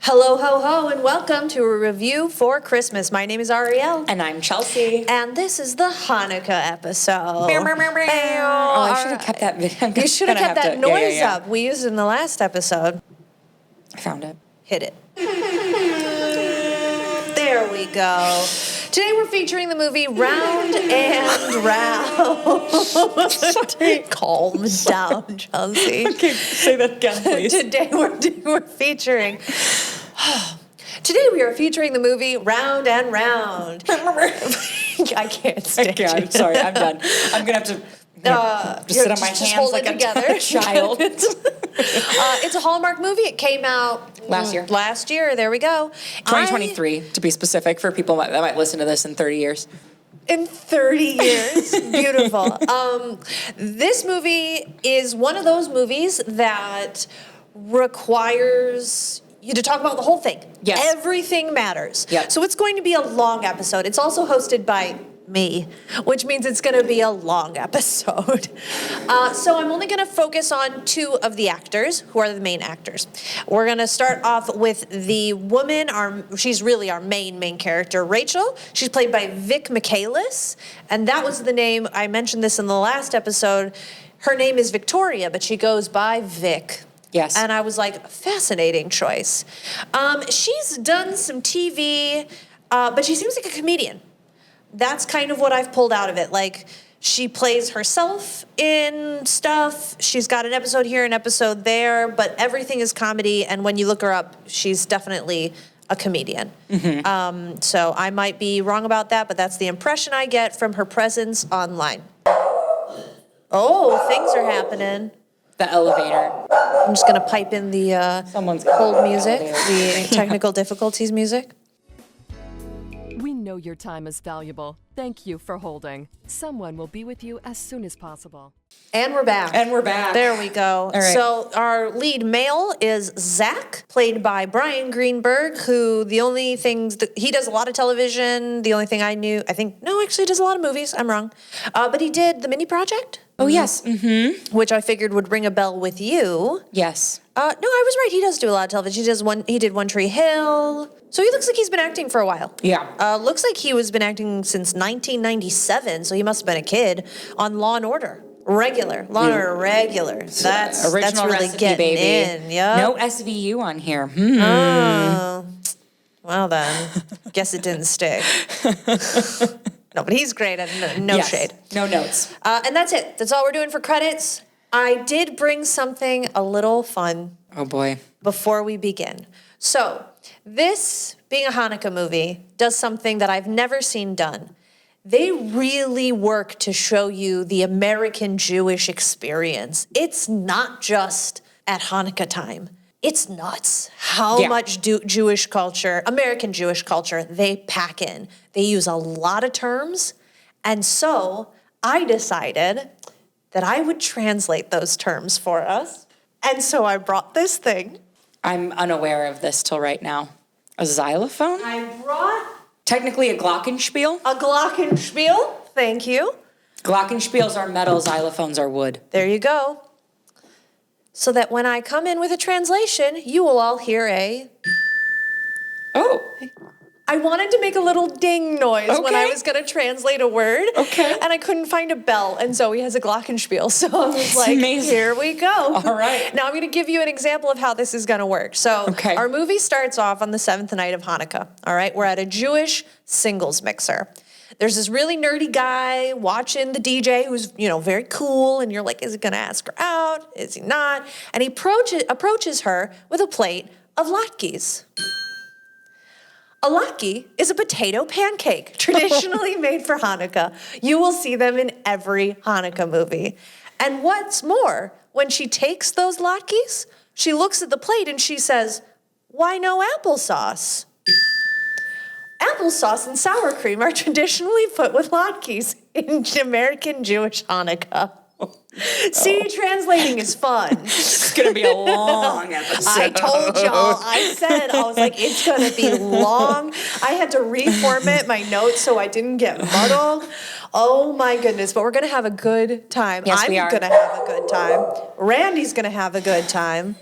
Hello, ho, ho, and welcome to a review for Christmas. My name is Ariel. And I'm Chelsea. And this is the Hanukkah episode. Meow, meow, meow, meow. Oh, I should have kept that video. You should have kept that noise up. We used it in the last episode. I found it. Hit it. There we go. Today we're featuring the movie Round and Round. Calm down, Chelsea. Okay, say that again, please. Today we're featuring... Today we are featuring the movie Round and Round. I can't stand it. I'm sorry, I'm done. I'm going to have to just sit on my hands like a child. It's a Hallmark movie. It came out last year. There we go. 2023, to be specific, for people that might listen to this in 30 years. In 30 years. Beautiful. This movie is one of those movies that requires you to talk about the whole thing. Yes. Everything matters. Yep. So it's going to be a long episode. It's also hosted by me, which means it's going to be a long episode. So I'm only going to focus on two of the actors, who are the main actors. We're going to start off with the woman, she's really our main character, Rachel. She's played by Vic Michaelis, and that was the name, I mentioned this in the last episode. Her name is Victoria, but she goes by Vic. Yes. And I was like, fascinating choice. She's done some TV, but she seems like a comedian. That's kind of what I've pulled out of it. Like, she plays herself in stuff. She's got an episode here, an episode there, but everything is comedy. And when you look her up, she's definitely a comedian. Mm-hmm. So I might be wrong about that, but that's the impression I get from her presence online. Oh, things are happening. The elevator. I'm just going to pipe in the hold music, the technical difficulties music. We know your time is valuable. Thank you for holding. Someone will be with you as soon as possible. And we're back. There we go. All right. So our lead male is Zach, played by Bryan Greenberg, who the only things he does a lot of television. The only thing I think he does a lot of movies. I'm wrong. But he did The Mini Project. Oh, yes. Mm-hmm. Which I figured would ring a bell with you. Yes. No, I was right. He does do a lot of television. He did One Tree Hill. So he looks like he's been acting for a while. Yeah. Looks like he was been acting since 1997, so he must have been a kid on Law and Order. Regular. Law and Order regular. That's really recipe, getting baby. in. Yep. No SVU on here. Oh. Well then, guess it didn't stick. No, but he's great. No shade. No notes. And that's it. That's all we're doing for credits. I did bring something a little fun. Oh, boy. Before we begin. So, this, being a Hanukkah movie, does something that I've never seen done. They really work to show you the American Jewish experience. It's not just at Hanukkah time. It's nuts how much Jewish culture, American Jewish culture, they pack in. They use a lot of terms. And so I decided that I would translate those terms for us. And so I brought this thing. I'm unaware of this till right now. A xylophone? I brought... Technically a glockenspiel? A glockenspiel. Thank you. Glockenspiels are metal, xylophones are wood. There you go. So that when I come in with a translation, you will all hear a... Oh. I wanted to make a little ding noise when I was going to translate a word. Okay. And I couldn't find a bell, and Zoe has a glockenspiel. So I was like, amazing. Here we go. All right. Now I'm going to give you an example of how this is going to work. So our movie starts off on the 7th night of Hanukkah. All right. We're at a Jewish singles mixer. There's this really nerdy guy watching the DJ who's, very cool. And you're like, is he going to ask her out? Is he not? And he approaches her with a plate of latkes. A latke is a potato pancake, traditionally made for Hanukkah. You will see them in every Hanukkah movie. And what's more, when she takes those latkes, she looks at the plate and she says, why no applesauce? Applesauce and sour cream are traditionally put with latkes in American Jewish Hanukkah. See, translating is fun. It's going to be a long episode. I told y'all. I was like, it's going to be long. I had to reformat my notes so I didn't get muddled. Oh, my goodness. But we're going to have a good time. Yes, we are. I'm going to have a good time. Randy's going to have a good time.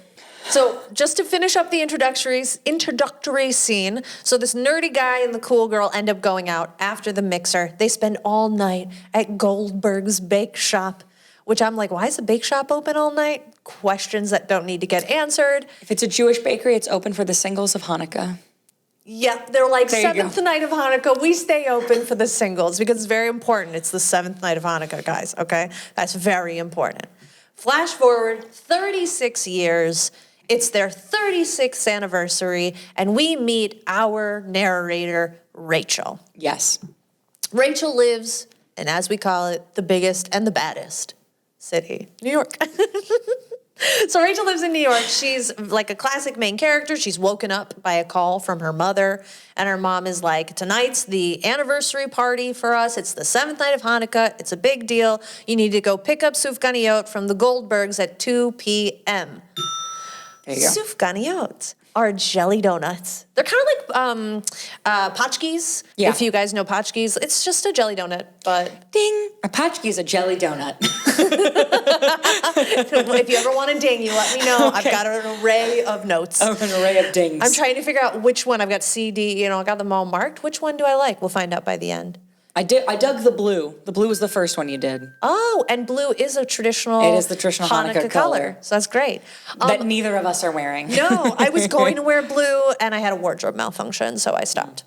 So just to finish up the introductory scene, so this nerdy guy and the cool girl end up going out after the mixer. They spend all night at Goldberg's bake shop, which I'm like, why is the bake shop open all night? Questions that don't need to get answered. If it's a Jewish bakery, it's open for the singles of Hanukkah. Yep, they're like, seventh night of Hanukkah, we stay open for the singles because it's very important. It's the seventh night of Hanukkah, guys, okay? That's very important. Flash forward 36 years. It's their 36th anniversary, and we meet our narrator, Rachel. Yes. Rachel lives in, as we call it, the biggest and the baddest city, New York. So Rachel lives in New York. She's like a classic main character. She's woken up by a call from her mother, and her mom is like, tonight's the anniversary party for us. It's the 7th night of Hanukkah. It's a big deal. You need to go pick up sufganiyot from the Goldbergs at 2 p.m. There you go. Sufganiyot are jelly donuts. They're kind of like potchkis. Yeah. If you guys know potchkis, it's just a jelly donut, but ding. A potchki is a jelly donut. If you ever want to ding, you let me know. Okay. I've got an array of notes. Oh, an array of dings. I'm trying to figure out which one. I've got C, D, I got them all marked. Which one do I like? We'll find out by the end. I dug the blue. The blue was the first one you did. Oh, and blue is a traditional It is the traditional Hanukkah color. So that's great. That neither of us are wearing. No, I was going to wear blue and I had a wardrobe malfunction, so I stopped.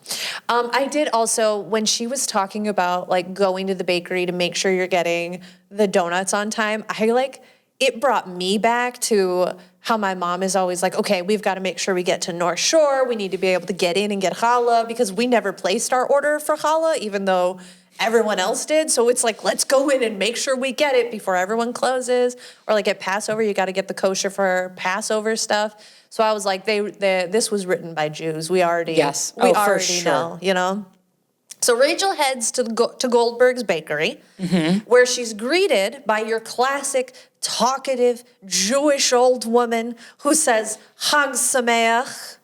I did also, when she was talking about like going to the bakery to make sure you're getting the donuts on time, it brought me back to how my mom is always like, okay, we've got to make sure we get to North Shore. We need to be able to get in and get challah because we never placed our order for challah, even though everyone else did. So it's like, let's go in and make sure we get it before everyone closes. Or like at Passover, you got to get the kosher for Passover stuff. So I was like, this was written by Jews. We already, we already know, So Rachel heads to Goldberg's bakery, where she's greeted by your classic talkative Jewish old woman who says Chag Sameach,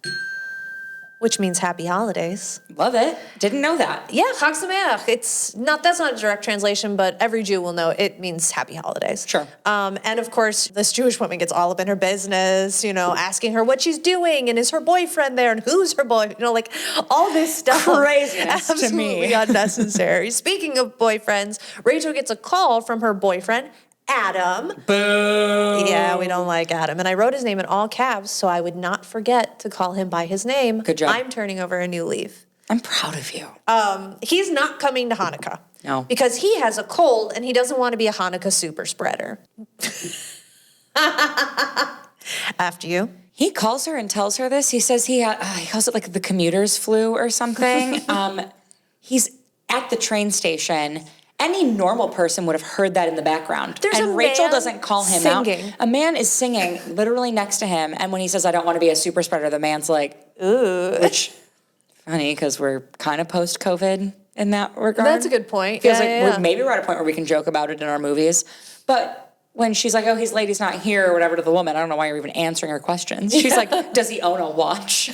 which means happy holidays. Love it. Didn't know that. Yeah, Chag Sameach. That's not a direct translation, but every Jew will know it means happy holidays. Sure. And of course, this Jewish woman gets all up in her business, asking her what she's doing and is her boyfriend there and who's her boy, all this stuff. Craziness to me. Absolutely unnecessary. Speaking of boyfriends, Rachel gets a call from her boyfriend, Adam. Boo. Yeah, we don't like Adam. And I wrote his name in all caps so I would not forget to call him by his name. Good job. I'm turning over a new leaf. I'm proud of you. He's not coming to Hanukkah. No. Because he has a cold and he doesn't want to be a Hanukkah super spreader. After you. He calls her and tells her this. He says he calls it like the commuter's flu or something. He's at the train station. Any normal person would have heard that in the background. And Rachel doesn't call him singing. out. A man is singing literally next to him. And when he says, I don't want to be a super spreader, the man's like, ooh. Which, funny, because we're kind of post-COVID in that regard. That's a good point. Feels maybe we're at a point where we can joke about it in our movies. But when she's like, oh, he's late, he's not here, or whatever to the woman, I don't know why you're even answering her questions. She's like, does he own a watch?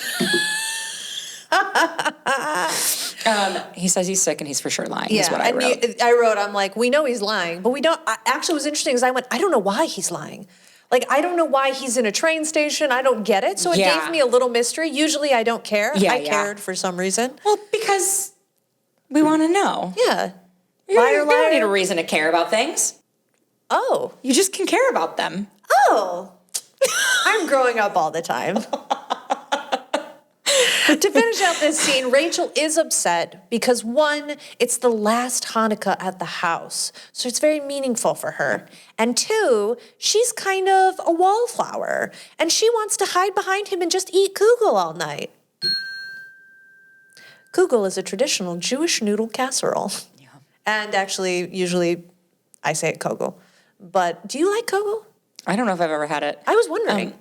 He says he's sick and he's for sure lying, is what I wrote. I'm like, we know he's lying, but we don't. Actually, what was interesting is I went, I don't know why he's lying. I don't know why he's in a train station. I don't get it. So it gave me a little mystery. Usually I don't care. I cared for some reason. Well, because we want to know. Yeah. You don't need a reason to care about things. Oh. You just can care about them. Oh. I'm growing up all the time. To finish out this scene, Rachel is upset because, one, it's the last Hanukkah at the house, so it's very meaningful for her. And two, she's kind of a wallflower, and she wants to hide behind him and just eat kugel all night. Kugel is a traditional Jewish noodle casserole. Yeah. And actually, usually, I say it kogel. But do you like kogel? I don't know if I've ever had it. I was wondering.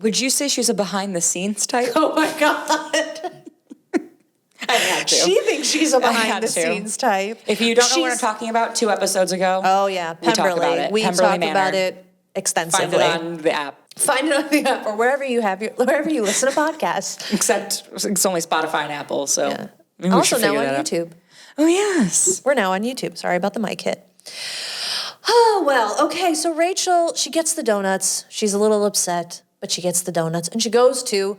Would you say she's a behind-the-scenes type? Oh, my God. I had to. She thinks she's a behind-the-scenes type. If you don't know what I'm talking about, 2 episodes ago. Oh, yeah. Pemberley. We talk about it extensively. Find it on the app. Find it on the app or wherever you listen to podcasts. Except it's only Spotify and Apple, so. Yeah. Also now on YouTube. Oh, yes. We're now on YouTube. Sorry about the mic hit. Oh, well, okay. So Rachel, she gets the donuts. She's a little upset. but she gets the donuts and she goes to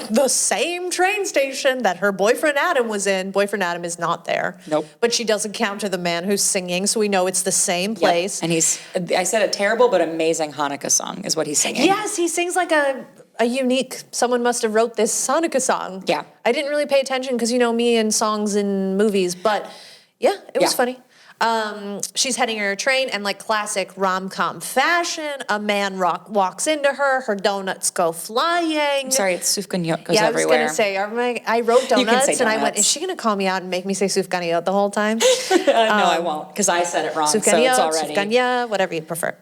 the same train station that her boyfriend Adam was in. Boyfriend Adam is not there. Nope. But she does encounter the man who's singing, so we know it's the same place. Yep. And I said a terrible but amazing Hanukkah song is what he's singing. Yes, he sings like a unique, someone must have wrote this Hanukkah song. Yeah. I didn't really pay attention because you know me and songs and movies, but yeah, it was funny. She's heading her train, and like classic rom-com fashion, a man walks into her, her donuts go flying. Sorry, it's sufganiyot goes everywhere. Yeah, I was going to say, I wrote donuts, and I went, donuts. is she going to call me out and make me say sufganiyot the whole time? No, I won't, because I said it wrong, so it's already. Sufganiyot, whatever you prefer.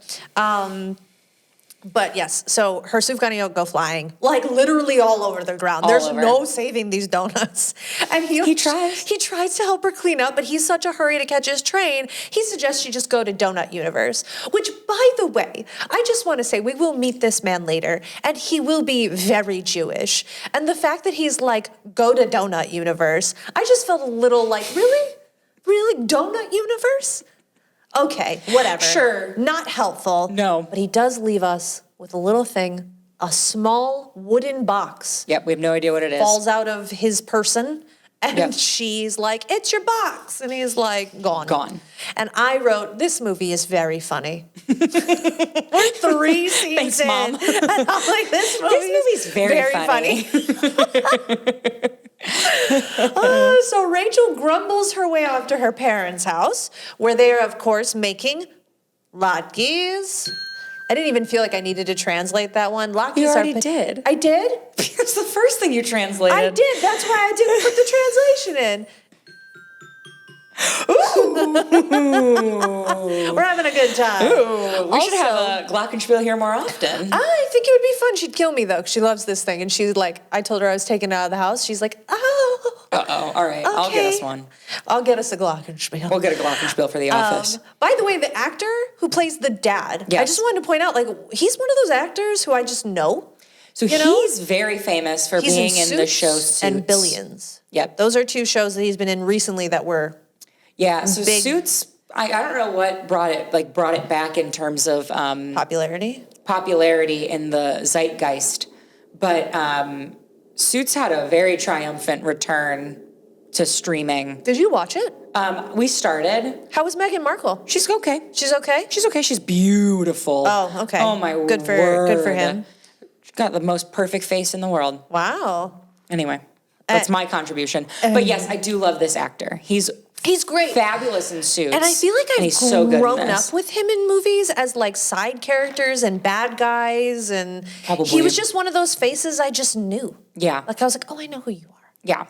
But yes, so her sufganiyot go flying, like literally all over the ground. There's no saving these donuts. And he tries to help her clean up, but he's such a hurry to catch his train. He suggests she just go to Donut Universe, which, by the way, I just want to say we will meet this man later, and he will be very Jewish. And the fact that he's like, go to Donut Universe, I just felt a little like, really? Really? Donut Universe? Okay, whatever. Sure. Not helpful. No. But he does leave us with a little thing, a small wooden box. Yep, we have no idea what it is. Falls out of his person, and she's like, it's your box. And he's like, gone. Gone. And I wrote, this movie is very funny. We're 3 scenes Thanks, in. Mom. And I'm like, this movie's very funny. So Rachel grumbles her way off to her parents' house, where they are, of course, making latkes. I didn't even feel like I needed to translate that one. Latkes You already did. I did? It's the first thing you translated. I did. That's why I didn't put the translation in. We're having a good time. Ooh, we should have a glockenspiel here more often. I think it would be fun. She'd kill me, though, because she loves this thing. And she's like, I told her I was taking it out of the house. She's like, oh. Uh-oh. All right. Okay. I'll get us one. I'll get us a glockenspiel. We'll get a glockenspiel for the office. By the way, the actor who plays the dad, I just wanted to point out, like, he's one of those actors who I just know. So he's very famous for being in the show Suits. And Billions. Yep. Those are 2 shows that he's been in recently that were so big. Suits, I don't know what brought it back in terms of popularity in the zeitgeist, but Suits had a very triumphant return to streaming. Did you watch it? We started. How was Meghan Markle? She's okay. She's okay? She's okay. She's beautiful. Oh, okay. Oh, my word. Good for him. She's got the most perfect face in the world. Wow. Anyway, that's my contribution. But yes, I do love this actor. He's great. Fabulous in Suits. And I feel like I've so grown up with him in movies as like side characters and bad guys. And he was just one of those faces I just knew. Yeah. Like I was like, oh, I know who you are. Yeah.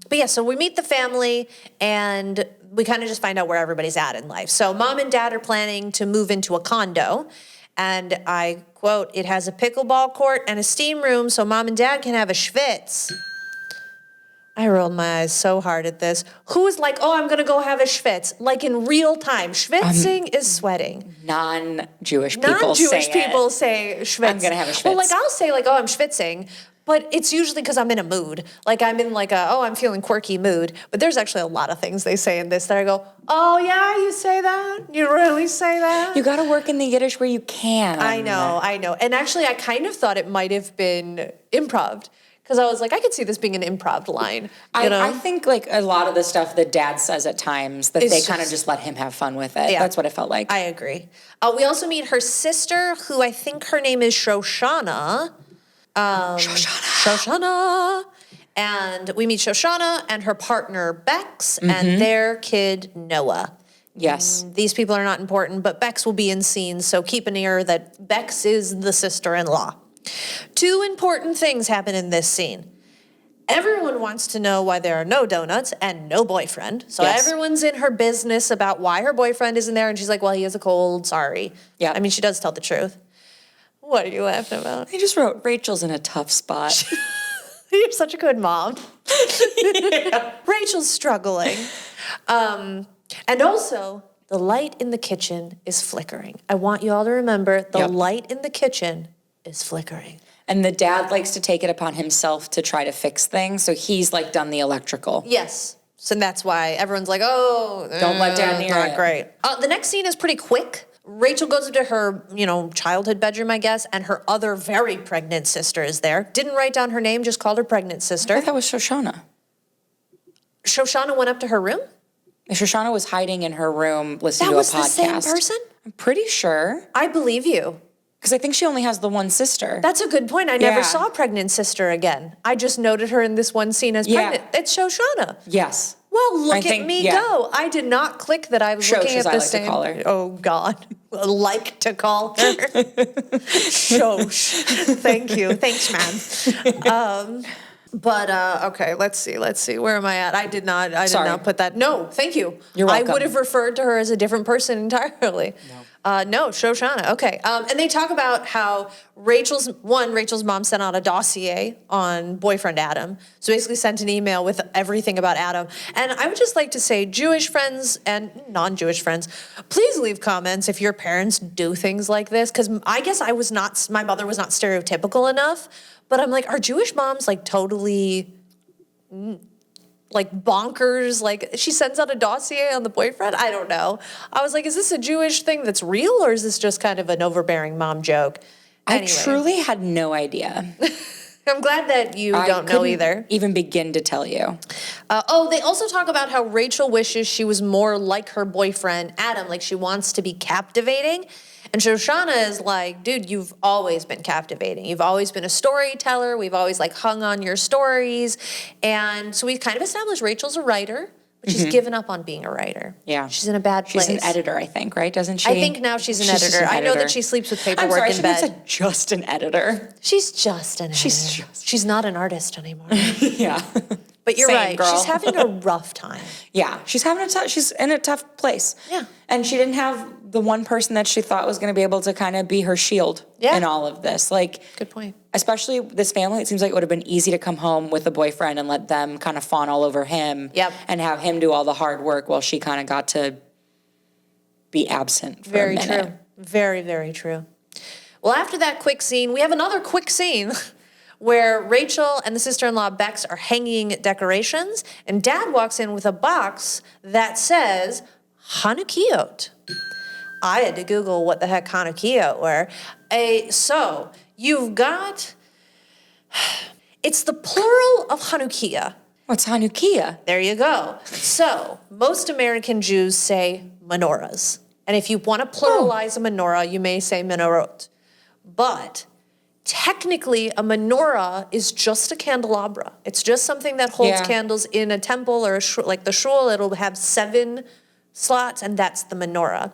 But yeah, so we meet the family and we kind of just find out where everybody's at in life. So mom and dad are planning to move into a condo. And I quote, it has a pickleball court and a steam room so mom and dad can have a schwitz. I rolled my eyes so hard at this. Who is like, oh, I'm going to go have a schwitz? Like in real time. Schwitzing is sweating. Non-Jewish people say schwitz. I'm going to have a schwitz. Well, like I'll say like, oh, I'm schwitzing. But it's usually because I'm in a mood. Like I'm in like I'm feeling quirky mood. But there's actually a lot of things they say in this that I go, oh yeah, you say that? You really say that? You got to work in the Yiddish where you can. I know. And actually I kind of thought it might have been improv. Because I was like, I could see this being an improv line. I think like a lot of the stuff that dad says at times that they kind of just let him have fun with it. Yeah, that's what it felt like. I agree. We also meet her sister, who I think her name is Shoshana. Shoshana. And we meet Shoshana and her partner Bex and their kid Noah. Yes. These people are not important, but Bex will be in scenes, so keep an ear that Bex is the sister-in-law. 2 important things happen in this scene. Everyone wants to know why there are no donuts and no boyfriend. So everyone's in her business about why her boyfriend isn't there, and she's like, well, he has a cold, sorry. Yeah. I mean, she does tell the truth. What are you laughing about? I just wrote, Rachel's in a tough spot. You're such a good mom. Rachel's struggling. And also, the light in the kitchen is flickering. I want you all to remember the light in the kitchen is flickering. And the dad likes to take it upon himself to try to fix things, so he's like done the electrical. Yes. So that's why everyone's like, oh, don't let dad near it. Not great. The next scene is pretty quick. Rachel goes into her, childhood bedroom, I guess, and her other very pregnant sister is there. Didn't write down her name, just called her pregnant sister. I thought that was Shoshana. Shoshana went up to her room? Shoshana was hiding in her room listening to a podcast. That was the same person? I'm pretty sure. I believe you. Because I think she only has the one sister. That's a good point. I never saw a pregnant sister again. I just noted her in this one scene as pregnant. It's Shoshana. Yes. Well, look at me go. I did not click that I was looking at the same. To call her. Oh, God. Like to call her. Shosh. Thank you. Thanks, man. Okay, let's see. Where am I at? I did not put that. No, thank you. You're welcome. I would have referred to her as a different person entirely. No, Shoshana. Okay. And they talk about how Rachel's mom sent out a dossier on boyfriend Adam. So basically sent an email with everything about Adam. And I would just like to say, Jewish friends and non-Jewish friends, please leave comments if your parents do things like this. Because I guess my mother was not stereotypical enough. But I'm like, are Jewish moms like totally like bonkers? Like she sends out a dossier on the boyfriend? I don't know. I was like, is this a Jewish thing that's real or is this just kind of an overbearing mom joke? Anyway. I truly had no idea. I'm glad that you don't know either. Even begin to tell you. They also talk about how Rachel wishes she was more like her boyfriend, Adam. Like she wants to be captivating. And Shoshana is like, dude, you've always been captivating. You've always been a storyteller. We've always like hung on your stories. And so we kind of established Rachel's a writer, but she's given up on being a writer. Yeah. She's in a bad place. She's an editor, I think, right? Doesn't she? I think now she's an editor. I know that she sleeps with paperwork in bed. I said just an editor. She's just an editor. She's not an artist anymore. Yeah. But you're right. Girl. She's having a rough time. Yeah. She's in a tough place. Yeah. And she didn't have the one person that she thought was going to be able to kind of be her shield in all of this. Like, good point. Especially this family, it seems like it would have been easy to come home with a boyfriend and let them kind of fawn all over him. Yep. And have him do all the hard work while she kind of got to be absent for a minute. Very true. Very, very true. Well, after that quick scene, we have another quick scene where Rachel and the sister-in-law Bex are hanging decorations, and Dad walks in with a box that says Hanukkah. I had to Google what the heck Hanukkah were. So you've got, it's the plural of Hanukkah. What's Hanukkah? There you go. So most American Jews say menorahs. And if you want to pluralize a menorah, you may say menorot. But technically, a menorah is just a candelabra. It's just something that holds candles in a temple or like the shul. It'll have 7 slots, and that's the menorah.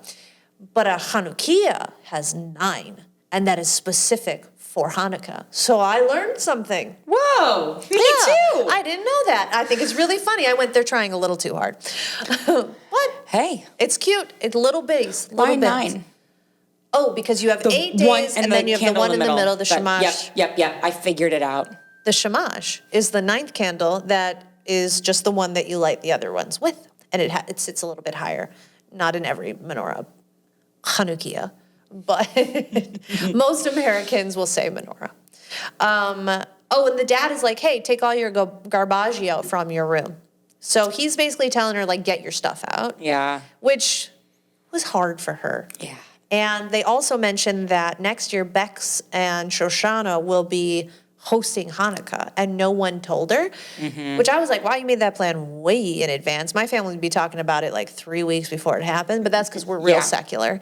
But a Hanukkah has 9, and that is specific for Hanukkah. So I learned something. Whoa, me too. I didn't know that. I think it's really funny. I went there trying a little too hard. But hey, it's cute. It's little base. Why 9? Oh, because you have 8 days, and then you have the one in the middle, the shamash. Yep. I figured it out. The shamash is the 9th candle that is just the one that you light the other ones with. And it sits a little bit higher. Not in every menorah. Hanukkah. But most Americans will say menorah. And the dad is like, hey, take all your garbage out from your room. So he's basically telling her, like, get your stuff out. Yeah. Which was hard for her. Yeah. And they also mentioned that next year, Bex and Shoshana will be hosting Hanukkah, and no one told her, which I was like, wow, you made that plan way in advance. My family would be talking about it like 3 weeks before it happened, but that's because we're real secular.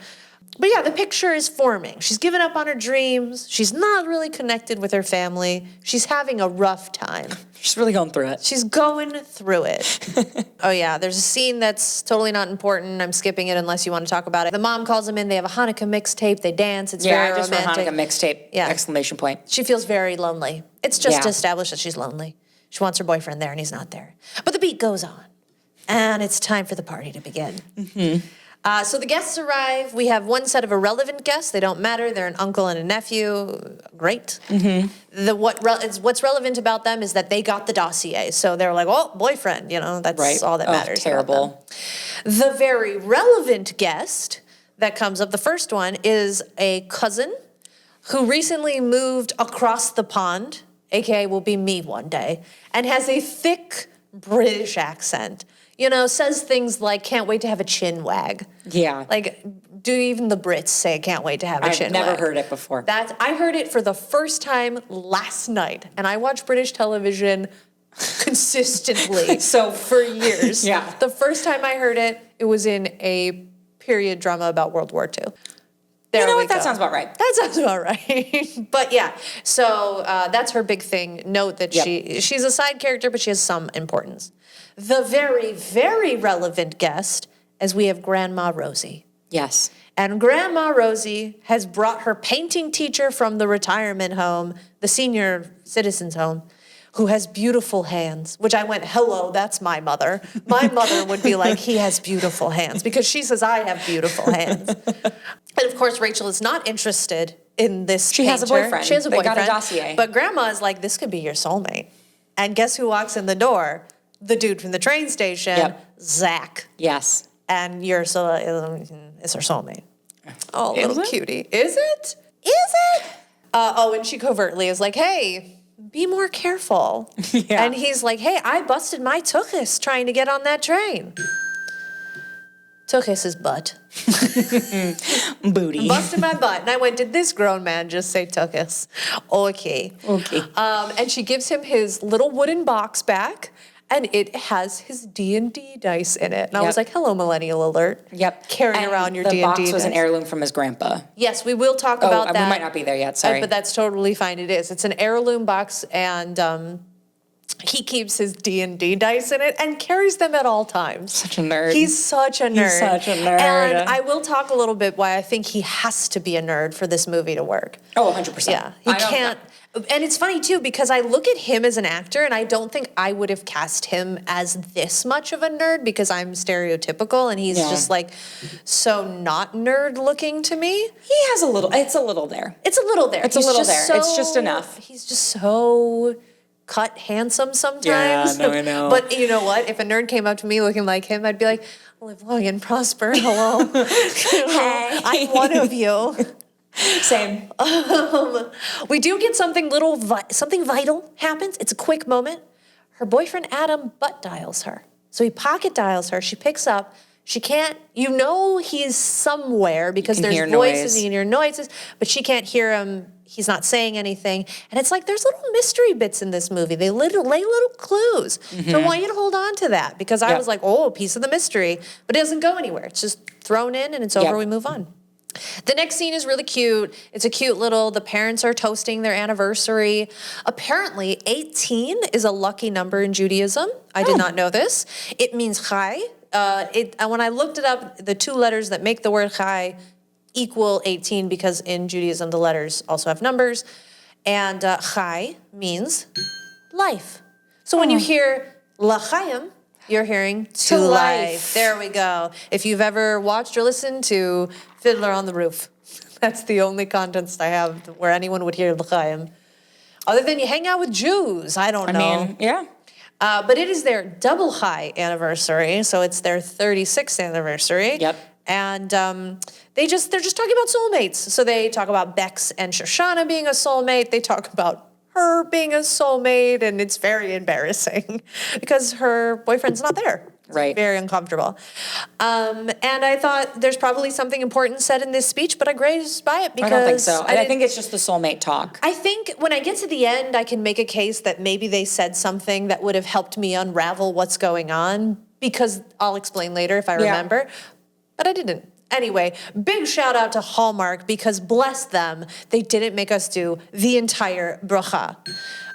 But yeah, the picture is forming. She's given up on her dreams. She's not really connected with her family. She's having a rough time. She's really going through it. She's going through it. Oh yeah, there's a scene that's totally not important. I'm skipping it unless you want to talk about it. The mom calls them in. They have a Hanukkah mixtape. They dance. It's very romantic. Yeah, I just wrote Hanukkah mixtape, exclamation point. She feels very lonely. It's just to establish that she's lonely. She wants her boyfriend there, and he's not there. But the beat goes on, and it's time for the party to begin. So the guests arrive. We have one set of irrelevant guests. They don't matter. They're an uncle and a nephew. Great. What's relevant about them is that they got the dossier. So they're like, oh, boyfriend, that's all that matters. Terrible. The very relevant guest that comes up, the first one, is a cousin who recently moved across the pond, aka will be me one day, and has a thick British accent. Says things like, can't wait to have a chin wag. Yeah. Like, Do even the Brits say can't wait to have a chin wag? I've never heard it before. I heard it for the first time last night, and I watch British television consistently for years. Yeah. The first time I heard it, it was in a period drama about World War II. You know what? That sounds about right. That sounds about right. But yeah, so that's her big thing. Note that she's a side character, but she has some importance. The very, very relevant guest, as we have Grandma Rosie. Yes. And Grandma Rosie has brought her painting teacher from the retirement home, the senior citizens home, who has beautiful hands, which I went, hello, that's my mother. My mother would be like, he has beautiful hands, because she says I have beautiful hands. And of course, Rachel is not interested in this She has a boyfriend. She has a boyfriend. They got a dossier. But Grandma is like, this could be your soulmate. And guess who walks in the door? The dude from the train station, Zach. Yes. And is her soulmate. Oh, little cutie. Is it? Is it? And she covertly is like, hey, be more careful. Yeah. And he's like, hey, I busted my tuchus trying to get on that train. Tuchus is butt. Booty. Busted my butt. And I went, did this grown man just say tuchus? Okay. And she gives him his little wooden box back. And it has his D&D dice in it. And I was like, hello, millennial alert. Yep. Carrying around your D&D dice. The box was dice. an heirloom from his grandpa. Yes, we will talk about that. We might not be there yet, sorry. But that's totally fine. It is. It's an heirloom box, and he keeps his D&D dice in it and carries them at all times. Such a nerd. He's such a nerd. He's such a nerd. And I will talk a little bit why I think he has to be a nerd for this movie to work. Oh, 100%. Yeah, he can't. And it's funny, too, because I look at him as an actor, and I don't think I would have cast him as this much of a nerd because I'm stereotypical, and he's just, like, so not nerd-looking to me. He has a little, it's a little there. It's a little there. It's a little there. It's just enough. He's just so cut handsome sometimes. Yeah, no, I know. But you know what? If a nerd came up to me looking like him, I'd be like, live long and prosper. Hello. Hey. I'm one of you. Same. We do get something something vital happens. It's a quick moment. Her boyfriend, Adam, butt dials her. So he pocket dials her. She picks up. She can't, he's somewhere because there's voices, you can hear noises, but she can't hear him. He's not saying anything. And it's like, there's little mystery bits in this movie. They lay little clues. Mm-hmm. So I want you to hold on to that because I was like, a piece of the mystery, but it doesn't go anywhere. It's just thrown in and it's over. We move on. The next scene is really cute. It's a cute the parents are toasting their anniversary. Apparently, 18 is a lucky number in Judaism. I did not know this. It means chai. When I looked it up, the two letters that make the word chai equal 18 because in Judaism, the letters also have numbers. And chai means life. So when you hear l'chaim, you're hearing to life. There we go. If you've ever watched or listened to Fiddler on the Roof, that's the only context I have where anyone would hear l'chaim. Other than you hang out with Jews, I don't know. I mean, yeah. But it is their double high anniversary, so it's their 36th anniversary. Yep. And they're just talking about soulmates. So they talk about Bex and Shoshana being a soulmate. They talk about her being a soulmate, and it's very embarrassing because her boyfriend's not there. It's right. Very uncomfortable. And I thought there's probably something important said in this speech, but I grazed by it because I don't think so. I think it's just the soulmate talk. I think when I get to the end, I can make a case that maybe they said something that would have helped me unravel what's going on because I'll explain later if I remember, but I didn't. Anyway, big shout out to Hallmark because bless them, they didn't make us do the entire bracha.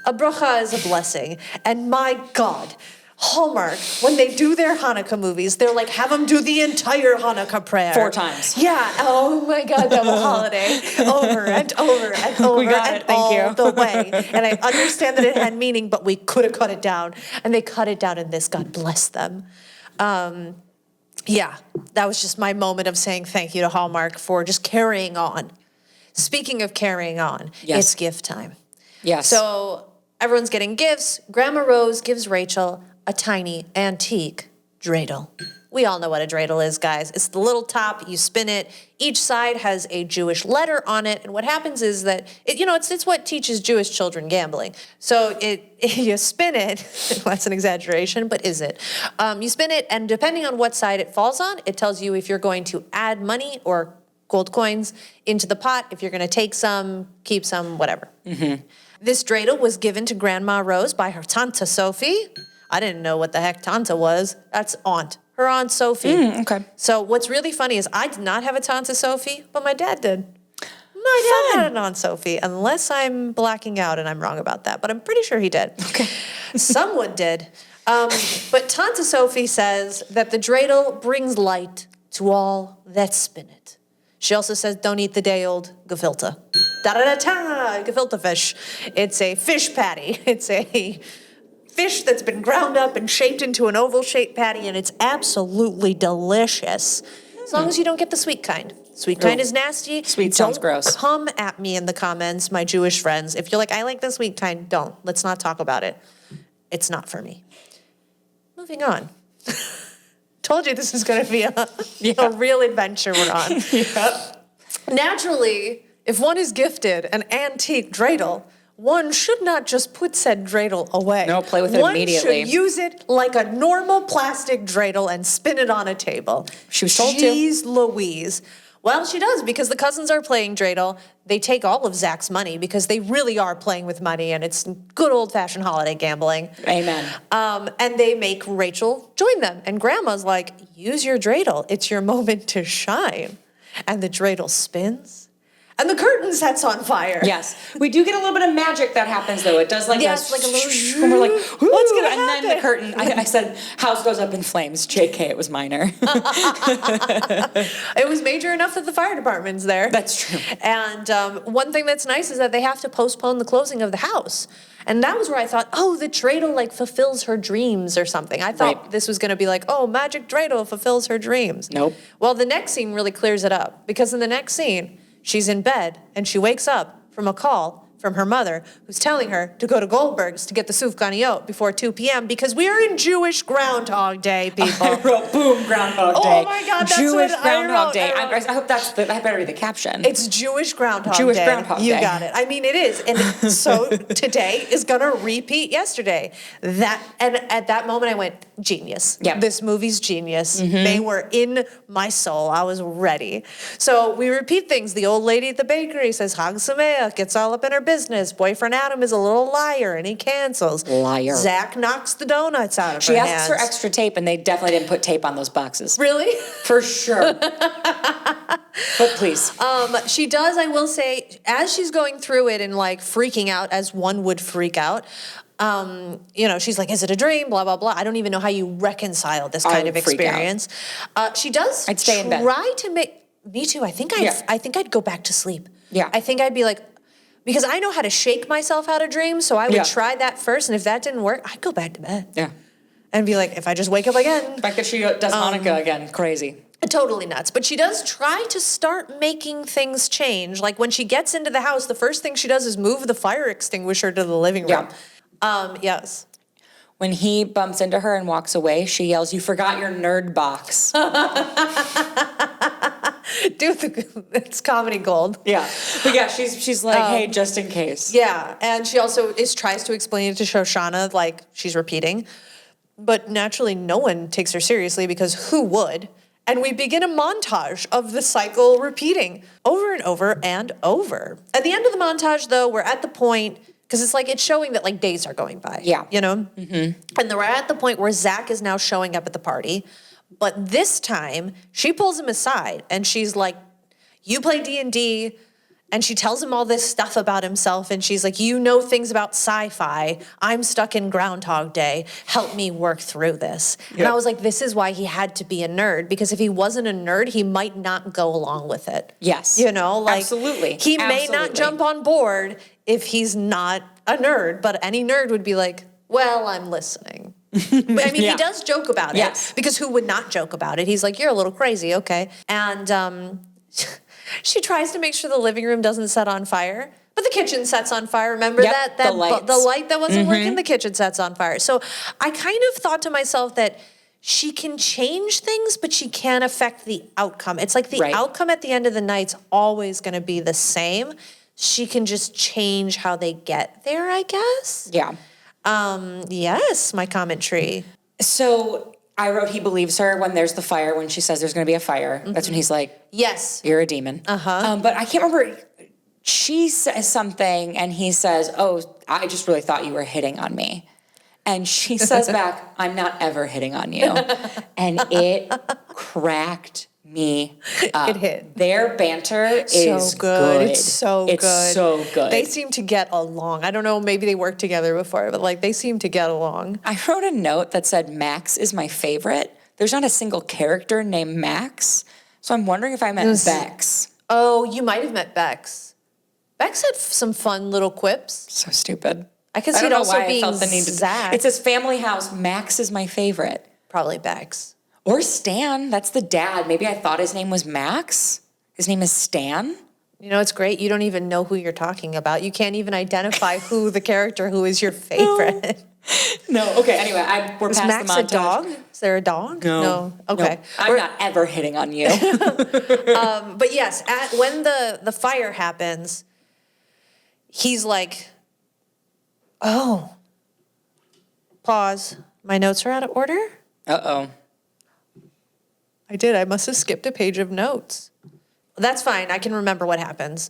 A bracha is a blessing. And my God, Hallmark, when they do their Hanukkah movies, they're like, have them do the entire Hanukkah prayer. 4 times. Yeah. Oh my God, double holiday. Over and over and over we got and it. Thank all you. the way. And I understand that it had meaning, but we could have cut it down. And they cut it down in this. God bless them. Yeah, that was just my moment of saying thank you to Hallmark for just carrying on. Speaking of carrying on, it's gift time. Yes. So everyone's getting gifts. Grandma Rose gives Rachel a tiny antique dreidel. We all know what a dreidel is, guys. It's the little top, you spin it. Each side has a Jewish letter on it, and what happens is that, it's what teaches Jewish children gambling. So you spin it, that's an exaggeration, but is it? You spin it, and depending on what side it falls on, it tells you if you're going to add money or gold coins into the pot. If you're going to take some, keep some, whatever. This dreidel was given to Grandma Rose by her Tante Sophie. I didn't know what the heck Tante was. That's aunt. Her Aunt Sophie. Okay. So what's really funny is I did not have a Tante Sophie, but my dad did. My dad had an Aunt Sophie, unless I'm blacking out and I'm wrong about that, but I'm pretty sure he did. Okay. Someone did. But Tante Sophie says that the dreidel brings light to all that spin it. She also says, don't eat the day-old gefilte. Da-da-da-ta, gefilte fish. It's a fish patty. It's a fish that's been ground up and shaped into an oval-shaped patty, and it's absolutely delicious. As long as you don't get the sweet kind. Sweet kind is nasty. Sweet sounds gross. Come at me in the comments, my Jewish friends. If you're like, I like the sweet kind, don't. Let's not talk about it. It's not for me. Moving on. Told you this is going to be a real adventure we're on. Naturally, if one is gifted an antique dreidel, one should not just put said dreidel away. No, play with it immediately. One should use it like a normal plastic dreidel and spin it on a table. She was told to. Jeez Louise. Well, she does, because the cousins are playing dreidel. They take all of Zach's money because they really are playing with money, and it's good old-fashioned holiday gambling. Amen. And they make Rachel join them. And Grandma's like, use your dreidel. It's your moment to shine. And the dreidel spins. And the curtain sets on fire. Yes. We do get a little bit of magic that happens, though. It does like yes, a, like a little, and we're like, what's going to happen? And then the curtain, I said, house goes up in flames. JK, it was minor. It was major enough that the fire department's there. That's true. And one thing that's nice is that they have to postpone the closing of the house. And that was where I thought, oh, the dreidel like fulfills her dreams or something. I thought this was going to be like, oh, magic dreidel fulfills her dreams. Nope. Well, the next scene really clears it up, because in the next scene, she's in bed and she wakes up from a call from her mother, who's telling her to go to Goldberg's to get the sufganiyot before 2 p.m. because we are in Jewish Groundhog Day, people. I wrote, boom, Groundhog Day. Oh my God, that's Jewish what Groundhog I Day. wrote. I hope that better be the caption. It's Jewish Groundhog Day. Jewish Groundhog Day. You got it. I mean, it is. And so today is going to repeat yesterday. And at that moment I went, genius. Yep. This movie's genius. They were in my soul. I was ready. So we repeat things. The old lady at the bakery says, Chag Sameach, gets all up in her business. Boyfriend Adam is a little liar and he cancels. Liar. Zach knocks the donuts out of her She hands. asks for extra tape, and they definitely didn't put tape on those boxes. Really? For sure. But please. She does, I will say, as she's going through it and like freaking out as one would freak out, she's like, is it a dream? Blah, blah, blah. I don't even know how you reconcile this kind of experience. She does I'd stay in bed. try to make, me too. I think I'd go back to sleep. Yeah. I think I'd be like, because I know how to shake myself out of dreams, so I would try that first, and if that didn't work, I'd go back to bed. Yeah. And be like, if I just wake up again. The fact that she does Hanukkah again, crazy. Totally nuts. But she does try to start making things change. Like when she gets into the house, the first thing she does is move the fire extinguisher to the living room. Yeah. Yes. When he bumps into her and walks away, she yells, "You forgot your nerd box." Dude, it's comedy gold. Yeah. But yeah, she's like, hey, just in case. Yeah. And she also tries to explain it to Shoshana, like she's repeating. But naturally, no one takes her seriously, because who would? And we begin a montage of the cycle repeating over and over and over. At the end of the montage, though, we're at the point, because it's showing that like days are going by. Yeah. You know? Mm-hmm. And we're at the point where Zach is now showing up at the party. But this time, she pulls him aside and she's like, you play D&D. And she tells him all this stuff about himself. And she's like, you know things about sci-fi. I'm stuck in Groundhog Day. Help me work through this. Yep. And I was like, this is why he had to be a nerd. Because if he wasn't a nerd, he might not go along with it. Yes. You know, like absolutely. He may not jump on board if he's not a nerd. But any nerd would be like, well, I'm listening. But, I mean, he does joke about it. Because who would not joke about it? He's like, you're a little crazy, okay. And she tries to make sure the living room doesn't set on fire. But the kitchen sets on fire. Remember that the light that wasn't working, the kitchen sets on fire. So I kind of thought to myself that she can change things, but she can't affect the outcome. It's like the outcome at the end of the night's always going to be the same. She can just change how they get there, I guess. Yeah. Yes, my comment tree. So I wrote he believes her when there's the fire, when she says there's going to be a fire. That's when he's like, yes, you're a demon. But I can't remember. She says something and he says, oh, I just really thought you were hitting on me. And she says back, I'm not ever hitting on you. And it cracked me up. It hit. Their banter is so good. It's so good. It's so good. They seem to get along. I don't know, maybe they worked together before, but like they seem to get along. I wrote a note that said Max is my favorite. There's not a single character named Max. So I'm wondering if I meant Bex. Oh, you might have met Bex. Bex had some fun little quips. So stupid. I can see it also being Zach. It says family house. Max is my favorite. Probably Bex. Or Stan. That's the dad. Maybe I thought his name was Max. His name is Stan. You know, it's great. You don't even know who you're talking about. You can't even identify who the character who is your favorite. No. Okay. Anyway, we're past Max the montage. a dog? Is there a dog? No. Okay. No. I'm not ever hitting on you. But yes, when the fire happens, he's like, oh, pause. My notes are out of order? Uh-oh. I did. I must have skipped a page of notes. That's fine. I can remember what happens.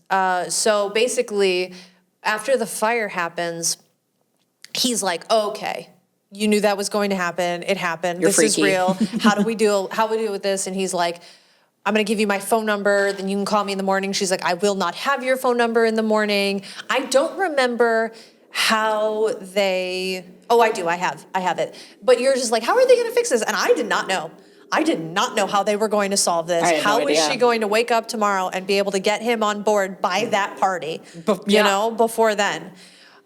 So basically, after the fire happens, he's like, okay, you knew that was going to happen. It happened. You're this freaky. is real. How do we deal with this? And he's like, I'm going to give you my phone number. Then you can call me in the morning. She's like, I will not have your phone number in the morning. I don't remember how they, oh, I do. I have it. But you're just like, how are they going to fix this? And I did not know. I did not know how they were going to solve this. How is she going to wake up tomorrow and be able to get him on board by that party, before then?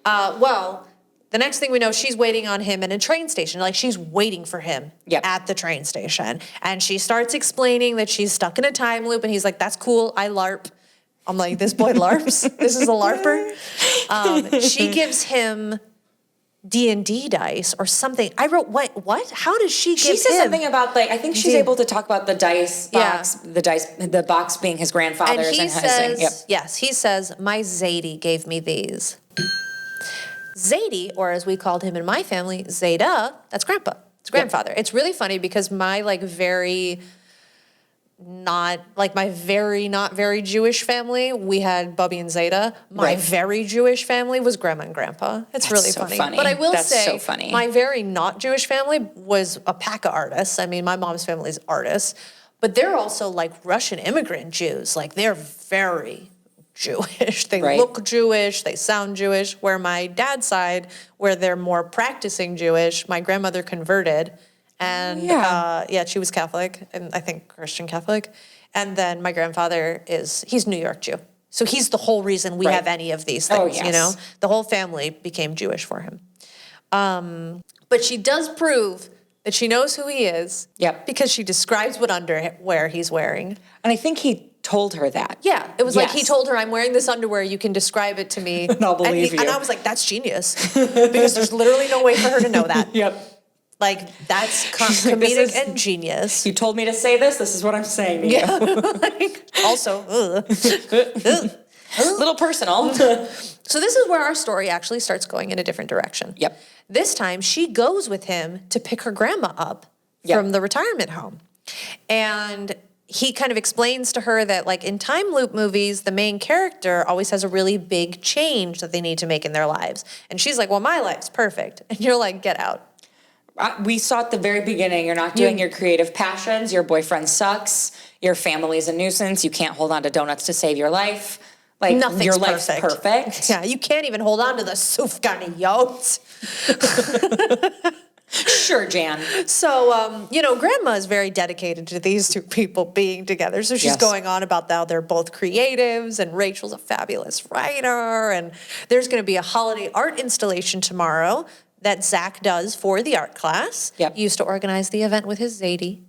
Well, the next thing we know, she's waiting on him in a train station. Like, she's waiting for him at the train station. And she starts explaining that she's stuck in a time loop. And he's like, that's cool. I LARP. I'm like, this boy LARPs? This is a LARPer? She gives him D&D dice or something. I wrote, what? How does she give him? She says something about, like, I think she's able to talk about the dice box, the box being his grandfather's. And he says, yes, he says, my Zadie gave me these. Zadie, or as we called him in my family, Zeta, that's grandpa. It's grandfather. Yep. It's really funny because my not very Jewish family, we had Bubby and Zeta. My very Jewish family was grandma and grandpa. It's really so funny. But I will say, so funny. My very not Jewish family was a pack of artists. I mean, my mom's family is artists, but they're also like Russian immigrant Jews. Like, they're very Jewish. They look Jewish, they sound Jewish. Where my dad's side, where they're more practicing Jewish, my grandmother converted. And she was Catholic, and I think Christian Catholic. And then my grandfather he's New York Jew. So he's the whole reason we have any of these things, you know? The whole family became Jewish for him. But she does prove that she knows who he is because she describes what underwear he's wearing. And I think he told her that. Yeah, it was like he told her, I'm wearing this underwear, you can describe it to me. And I'll believe you. And I was like, that's genius. Because there's literally no way for her to know that. Like, that's comedic and genius. You told me to say this is what I'm saying to you. Also, little personal. So this is where our story actually starts going in a different direction. This time, she goes with him to pick her grandma up from the retirement home. And he kind of explains to her that, like, in time loop movies, the main character always has a really big change that they need to make in their lives. And she's like, well, my life's perfect. And you're like, get out. We saw at the very beginning, you're not doing your creative passions, your boyfriend sucks, your family's a nuisance, you can't hold on to donuts to save your life. Like, your life's perfect. Yeah, you can't even hold on to the sufganiyot. Sure, Jan. So, Grandma is very dedicated to these two people being together. So she's going on about how they're both creatives, and Rachel's a fabulous writer, and there's going to be a holiday art installation tomorrow that Zach does for the art class. He used to organize the event with his Zadie.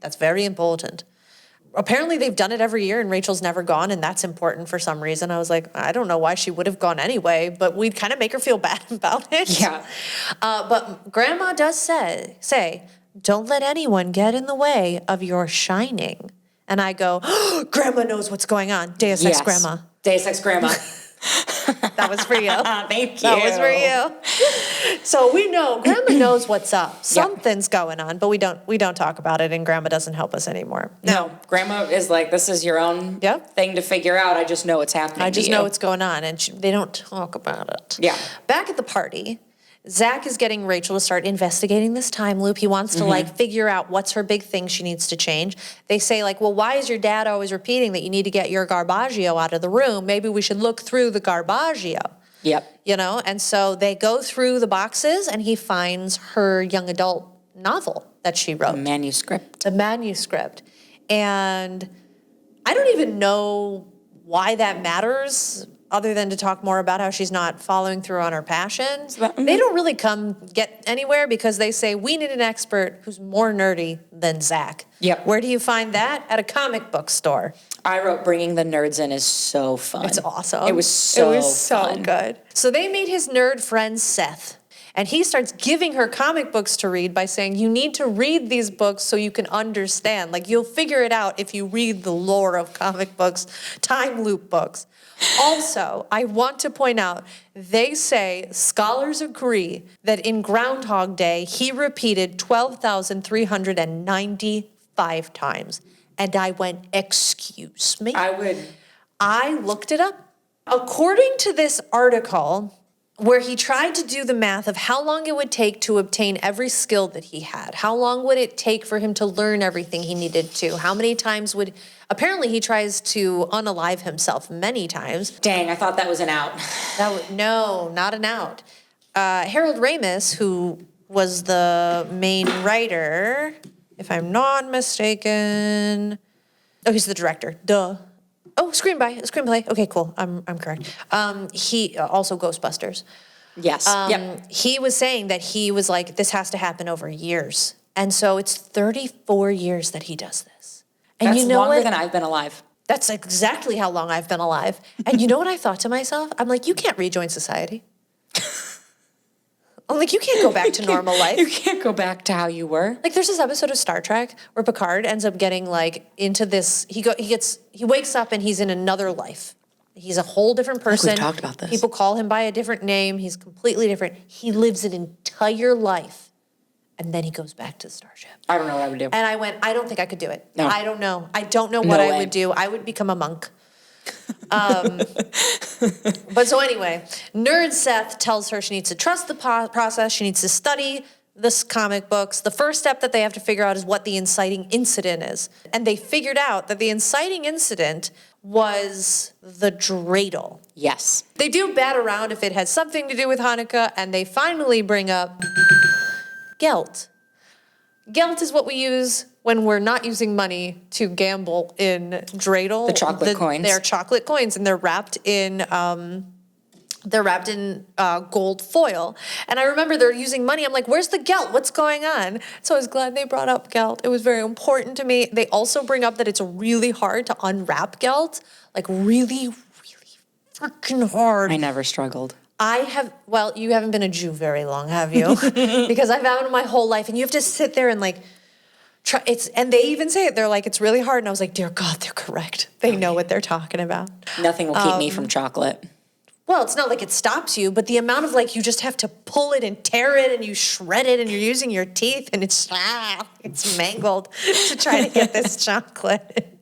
That's very important. Apparently they've done it every year and Rachel's never gone, and that's important for some reason. I was like, I don't know why she would have gone anyway, but we'd kind of make her feel bad about it. But Grandma does say, don't let anyone get in the way of your shining. And I go, Grandma knows what's going on. Deus Ex Grandma. Deus Ex Grandma. That was for you. Thank you. That was for you. So we know, Grandma knows what's up. Something's going on, but we don't talk about it, and Grandma doesn't help us anymore. No, Grandma is like, this is your own thing to figure out. I just know what's happening. I just know what's going on, and they don't talk about it. Yeah. Back at the party, Zach is getting Rachel to start investigating this time loop. He wants to like figure out what's her big thing she needs to change. They say like, well, why is your dad always repeating that you need to get your garbaggio out of the room? Maybe we should look through the garbaggio. Yep. You know, and so they go through the boxes and he finds her young adult novel that she wrote. The manuscript. And I don't even know why that matters, other than to talk more about how she's not following through on her passion. They don't really get anywhere because they say, we need an expert who's more nerdy than Zach. Yep. Where do you find that? At a comic book store. I wrote Bringing the Nerds In is so fun. It's awesome. It was so fun. Good. So they meet his nerd friend, Seth. And he starts giving her comic books to read by saying, you need to read these books so you can understand. Like, you'll figure it out if you read the lore of comic books, time loop books. Also, I want to point out, they say, scholars agree, that in Groundhog Day, he repeated 12,395 times. And I went, excuse me? I looked it up. According to this article, where he tried to do the math of how long it would take to obtain every skill that he had. How long would it take for him to learn everything he needed to? How many times apparently he tries to unalive himself many times. Dang, I thought that was an out. No, not an out. Harold Ramis, who was the main writer, if I'm not mistaken. Oh, he's the director, duh. Oh, screenplay. Okay, cool. I'm correct. He also Ghostbusters. Yes. Yep. He was saying that he was like, this has to happen over years. And so it's 34 years that he does this. And that's you know longer than I've been alive. That's exactly how long I've been alive. And you know what I thought to myself? I'm like, you can't rejoin society. I'm like, you can't go back to normal life. You can't go back to how you were. Like, there's this episode of Star Trek where Picard ends up getting like into this. He wakes up and he's in another life. He's a whole different person. We've talked about this. People call him by a different name. He's completely different. He lives an entire life, and then he goes back to the starship. I don't know what I would do. And I went, I don't think I could do it. No. I don't know. I don't know what I would do. I would become a monk. But so anyway, Nerd Seth tells her she needs to trust the process. She needs to study this comic books. The first step that they have to figure out is what the inciting incident is. And they figured out that the inciting incident was the dreidel. Yes. They do bat around if it has something to do with Hanukkah, and they finally bring up gelt. Gelt is what we use when we're not using money to gamble in dreidel. The chocolate coins. They're chocolate coins, and they're wrapped in gold foil. And I remember they're using money. I'm like, where's the gelt? What's going on? So I was glad they brought up gelt. It was very important to me. They also bring up that it's really hard to unwrap gelt. Like really, really freaking hard. I never struggled. Well, you haven't been a Jew very long, have you? Because I've had it my whole life, and you have to sit there and like, and they even say it, they're like, it's really hard. And I was like, dear God, they're correct. They know what they're talking about. Nothing will keep me from chocolate. Well, it's not like it stops you, but the amount of like, you just have to pull it and tear it and you shred it and you're using your teeth and it's mangled to try to get this chocolate.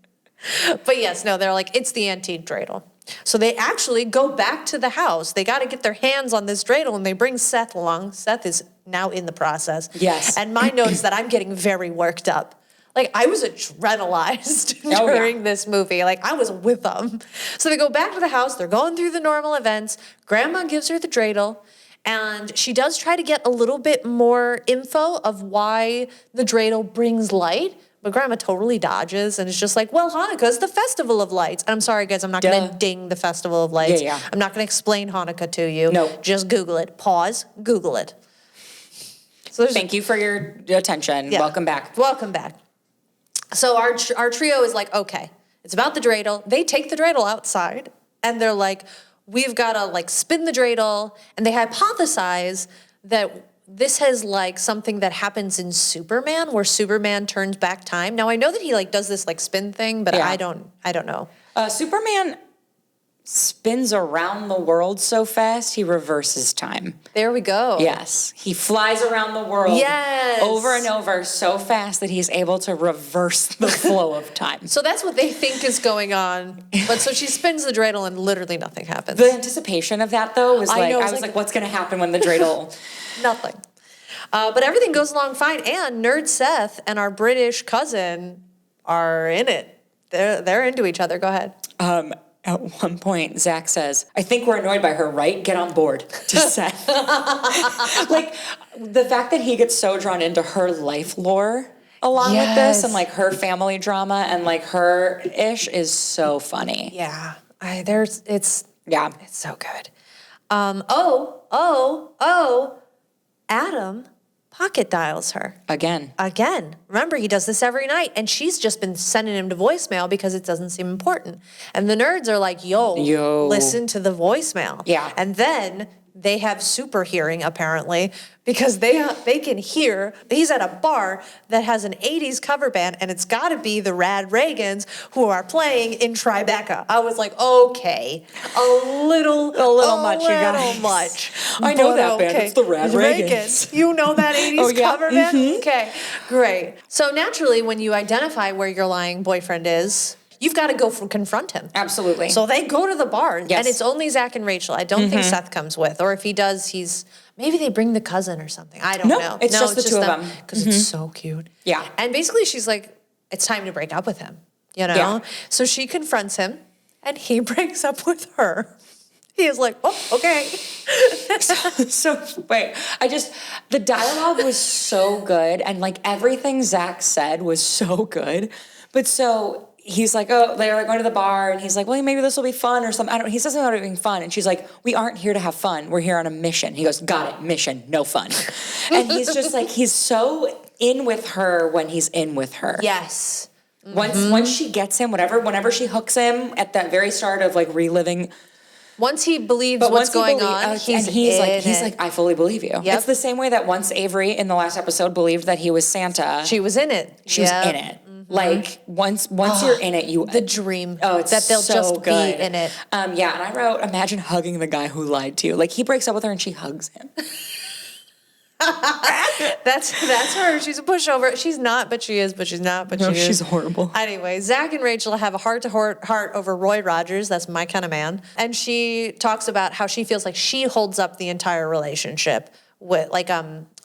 But yes, no, they're like, it's the antique dreidel. So they actually go back to the house. They got to get their hands on this dreidel, and they bring Seth along. Seth is now in the process. Yes. And my note is that I'm getting very worked up. Like, I was adrenalized during this movie. Like, I was with them. So they go back to the house. They're going through the normal events. Grandma gives her the dreidel, and she does try to get a little bit more info of why the dreidel brings light. But Grandma totally dodges and is just like, well, Hanukkah is the festival of lights. And I'm sorry, guys, I'm not going to ding the festival of lights. Yeah. I'm not going to explain Hanukkah to you. No. Just Google it. Pause. Google it. So Thank you for your attention. Yeah. Welcome back. Welcome back. So our trio is like, okay, it's about the dreidel. They take the dreidel outside, and they're like, we've got to like spin the dreidel. And they hypothesize that this has like something that happens in Superman, where Superman turns back time. Now I know that he like does this like spin thing, but I don't know. Superman spins around the world so fast, he reverses time. There we go. Yes. He flies around the world yes. over and over so fast that he's able to reverse the flow of time. So that's what they think is going on. But so she spins the dreidel and literally nothing happens. The anticipation of that, though, was I was like, what's going to happen when the dreidel... Nothing. But everything goes along fine. And Nerd Seth and our British cousin are in it. They're into each other. Go ahead. At one point, Zach says, I think we're annoyed by her, right? Get on board to Seth. Like, the fact that he gets so drawn into her life lore along with this and, like, her family drama and, like, her ish is so funny. Yeah. It's so good. Adam pocket dials her. Again. Remember, he does this every night, and she's just been sending him to voicemail because it doesn't seem important. And the nerds are like, yo, listen to the voicemail. Yeah. And then they have super hearing, apparently, because they can hear. He's at a bar that has an 80s cover band, and it's got to be the Rad Reagans who are playing in Tribeca. I was like, okay, a little much, you guys. I know that band. It's the Rad Reagans. You know that 80s cover band? Okay, great. So naturally, when you identify where your lying boyfriend is, you've got to go confront him. Absolutely. So they go to the bar, and it's only Zach and Rachel. I don't think Seth comes with, or if he does, maybe they bring the cousin or something. I don't know. It's just the two of them. Because it's so cute. Yeah. And basically she's like, it's time to break up with him, you know? Yeah. So she confronts him, and he breaks up with her. He is like, oh, okay. The dialogue was so good, and like everything Zach said was so good. But so he's like, oh, they're like going to the bar, and he's like, well, maybe this will be fun or something. He says something about it being fun, and she's like, we aren't here to have fun. We're here on a mission. He goes, got it, mission, no fun. And he's just like, he's so in with her when he's in with her. Yes. Once she gets him, whenever she hooks him at that very start of like reliving. Once he believes what's going on, he's like, I fully believe you. Yep. It's the same way that once Avery in the last episode believed that he was Santa. She was in it. She was in it. Like once you're in it, the dream. Oh, it's that they'll so just good. be in it. And I wrote, imagine hugging the guy who lied to you. Like he breaks up with her and she hugs him. That's her. She's a pushover. She's not, but she is. But she's not, but she is. She's horrible. Anyway, Zach and Rachel have a heart-to-heart over Roy Rogers. That's my kind of man. And she talks about how she feels like she holds up the entire relationship. With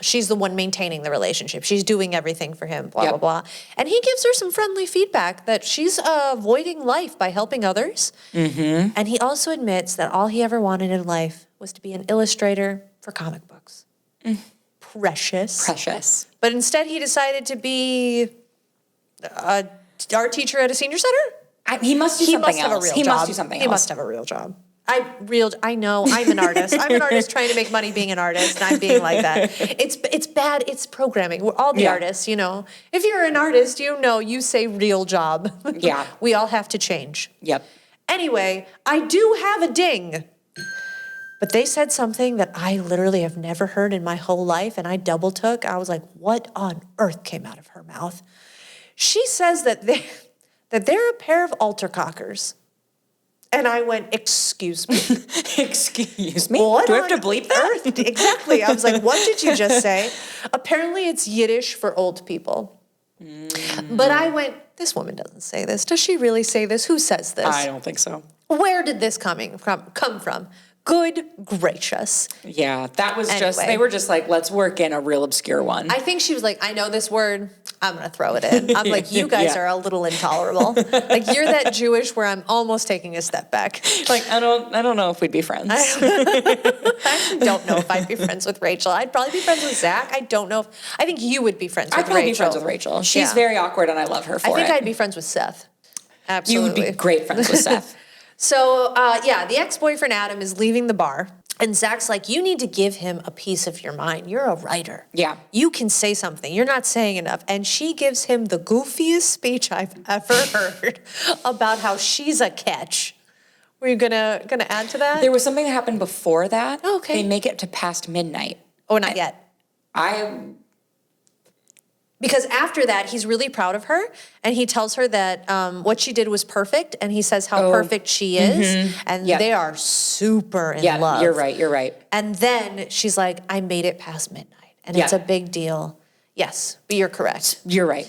she's the one maintaining the relationship. She's doing everything for him, blah, blah, blah. And he gives her some friendly feedback that she's avoiding life by helping others. Mm-hmm. And he also admits that all he ever wanted in life was to be an illustrator for comic books. Precious. But instead he decided to be a art teacher at a senior center? He must do something else. He must have a real job. I know, I'm an artist. I'm an artist trying to make money being an artist, and I'm being like that. It's bad, it's programming. We're all the artists, you know. If you're an artist, you say real job. Yeah. We all have to change. Yep. Anyway, I do have a ding. But they said something that I literally have never heard in my whole life, and I double took. I was like, what on earth came out of her mouth? She says that they're a pair of altercockers. And I went, excuse me? Excuse me? What do I have to bleep that? Earth? Exactly. I was like, what did you just say? Apparently it's Yiddish for old people. But I went, this woman doesn't say this. Does she really say this? Who says this? I don't think so. Where did this come from? Good gracious. Yeah, that was they were just like, let's work in a real obscure one. I think she was like, I know this word, I'm going to throw it in. I'm like, you guys are a little intolerable. Like, you're that Jewish where I'm almost taking a step back. Like, I don't know if we'd be friends. I actually don't know if I'd be friends with Rachel. I'd probably be friends with Zach. I don't know I think you would be friends with Rachel. I'd probably be friends with Rachel. She's very awkward and I love her for it. I think I'd be friends with Seth. Absolutely. You would be great friends with Seth. So, the ex-boyfriend Adam is leaving the bar, and Zach's like, you need to give him a piece of your mind. You're a writer. Yeah. You can say something. You're not saying enough. And she gives him the goofiest speech I've ever heard about how she's a catch. Were you gonna add to that? There was something that happened before that. Oh, okay. They make it to past midnight. Oh, not yet. Because after that, he's really proud of her, and he tells her that what she did was perfect, and he says how perfect she is, and they are super in love. You're right. And then she's like, I made it past midnight, and it's a big deal. Yes, but you're correct. You're right.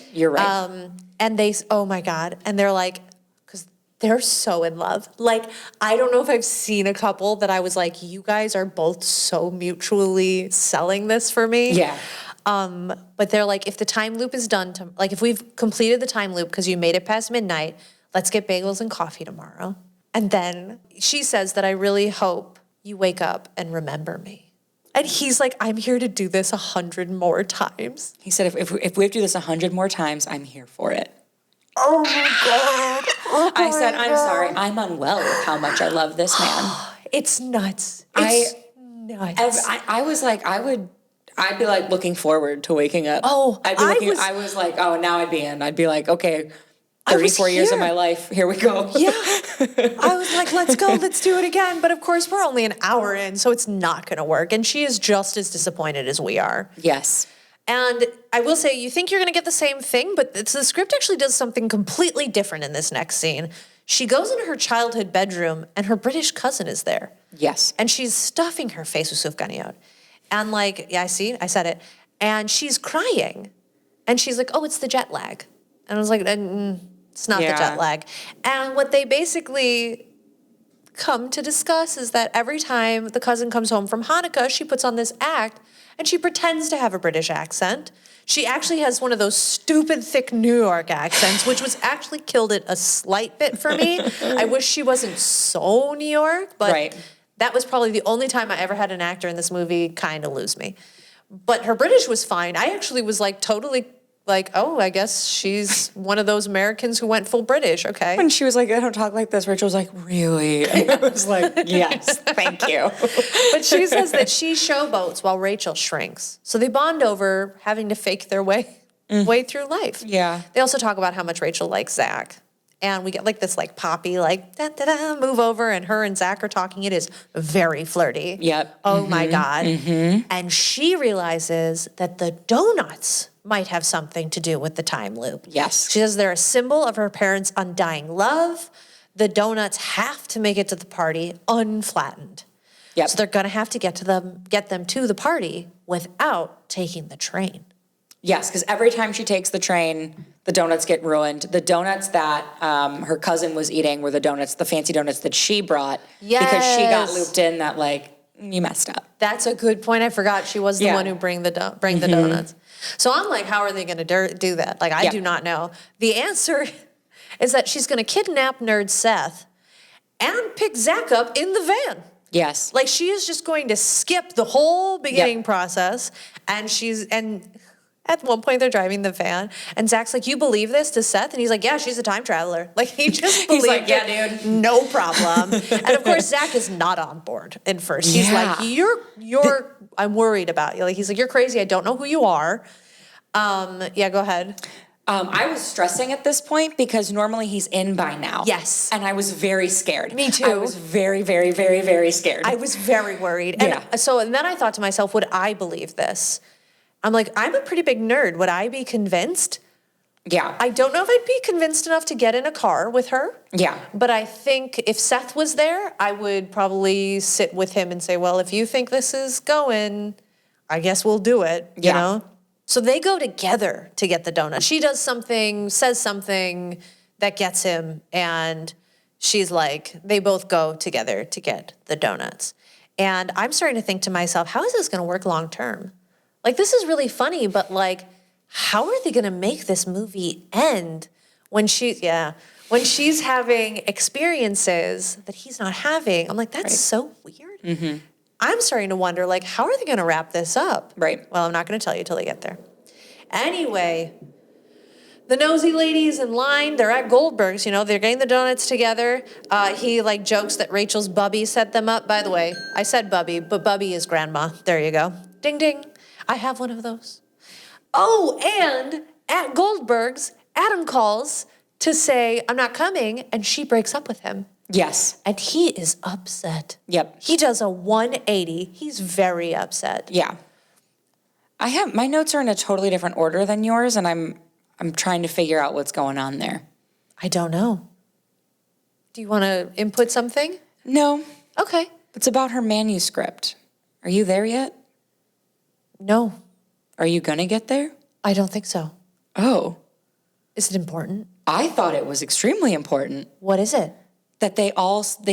And they, oh my God, and they're like, because they're so in love. Like, I don't know if I've seen a couple that I was like, you guys are both so mutually selling this for me. Yeah. But they're like, if the time loop is done, if we've completed the time loop because you made it past midnight, let's get bagels and coffee tomorrow. And then she says that I really hope you wake up and remember me. And he's like, I'm here to do this 100 more times. He said, if we have to do this 100 more times, I'm here for it. Oh my God. I said, I'm sorry. I'm unwell with how much I love this man. It's nuts. It's nuts. I was like, I'd be like looking forward to waking up. Oh, I was like, oh, now I'd be in. I'd be like, okay, 34 years of my life. Here we go. Yeah. I was like, let's go. Let's do it again. But of course, we're only an hour in, so it's not going to work. And she is just as disappointed as we are. Yes. And I will say, you think you're going to get the same thing, but the script actually does something completely different in this next scene. She goes into her childhood bedroom, and her British cousin is there. Yes. And she's stuffing her face with sufganiyot. And like, I said it. And she's crying. And she's like, oh, it's the jet lag. And I was like, it's not the jet lag. And what they basically come to discuss is that every time the cousin comes home from Hanukkah, she puts on this act and she pretends to have a British accent. She actually has one of those stupid, thick New York accents, which was actually killed it a slight bit for me. I wish she wasn't so New York, but that was probably the only time I ever had an actor in this movie kind of lose me. But her British was fine. I actually was like totally like, oh, I guess she's one of those Americans who went full British, okay. When she was like, I don't talk like this, Rachel was like, really? And I was like, yes, thank you. But she says that she showboats while Rachel shrinks. So they bond over having to fake their way through life. Yeah. They also talk about how much Rachel likes Zach. And we get like this like poppy, like, da-da-da, move over, and her and Zach are talking. It is very flirty. Yep. Oh my God. And she realizes that the donuts might have something to do with the time loop. Yes. She says they're a symbol of her parents' undying love. The donuts have to make it to the party unflattened. Yep. So they're gonna have to get them to the party without taking the train. Yes, because every time she takes the train, the donuts get ruined. The donuts that her cousin was eating were the fancy donuts that she brought. Yes. Because she got looped in that, like, you messed up. That's a good point. I forgot she was the one who bring the donuts. So I'm like, how are they going to do that? Like, I do not know. The answer is that she's going to kidnap nerd Seth and pick Zach up in the van. Yes. Like, she is just going to skip the whole beginning process, and at one point, they're driving the van, and Zach's like, you believe this to Seth? And he's like, yeah, she's a time traveler. Like, he just believed like, yeah, dude. No problem. And, of course, Zach is not on board at first. He's like, I'm worried about you. Like, he's like, you're crazy. I don't know who you are. Yeah, go ahead. I was stressing at this point because normally he's in by now. Yes. And I was very scared. Me too. I was very, very, very, very scared. I was very worried. And and then I thought to myself, would I believe this? I'm like, I'm a pretty big nerd. Would I be convinced? Yeah. I don't know if I'd be convinced enough to get in a car with her. Yeah. But I think if Seth was there, I would probably sit with him and say, well, if you think this is going, I guess we'll do it, you know? So they go together to get the donut. She does something, says something that gets him, and she's like, they both go together to get the donuts. And I'm starting to think to myself, how is this going to work long term? Like, this is really funny, but like, how are they going to make this movie end when she's having experiences that he's not having? I'm like, that's so weird. Mm-hmm. I'm starting to wonder, like, how are they going to wrap this up? Right. Well, I'm not going to tell you till they get there. Anyway, the nosy ladies in line, they're at Goldberg's, they're getting the donuts together. He like jokes that Rachel's Bubby set them up. By the way, I said Bubby, but Bubby is grandma. There you go. Ding, ding. I have one of those. Oh, and at Goldberg's, Adam calls to say, I'm not coming, and she breaks up with him. Yes. And he is upset. Yep. He does a 180. He's very upset. Yeah. My notes are in a totally different order than yours, and I'm trying to figure out what's going on there. I don't know. Do you want to input something? No. Okay. It's about her manuscript. Are you there yet? No. Are you gonna get there? I don't think so. Oh. Is it important? I thought it was extremely important. What is it? That they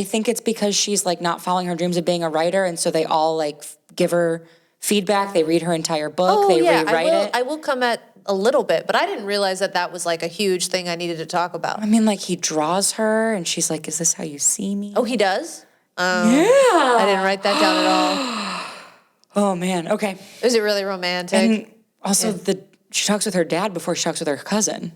think it's because she's like not following her dreams of being a writer, and so they all like give her feedback. They read her entire book. They rewrite it. I will come at a little bit, but I didn't realize that was like a huge thing I needed to talk about. I mean, like he draws her, and she's like, "Is this how you see me?" Oh, he does? Yeah. I didn't write that down at all. Oh man. Okay. Is it really romantic? And also, she talks with her dad before she talks with her cousin.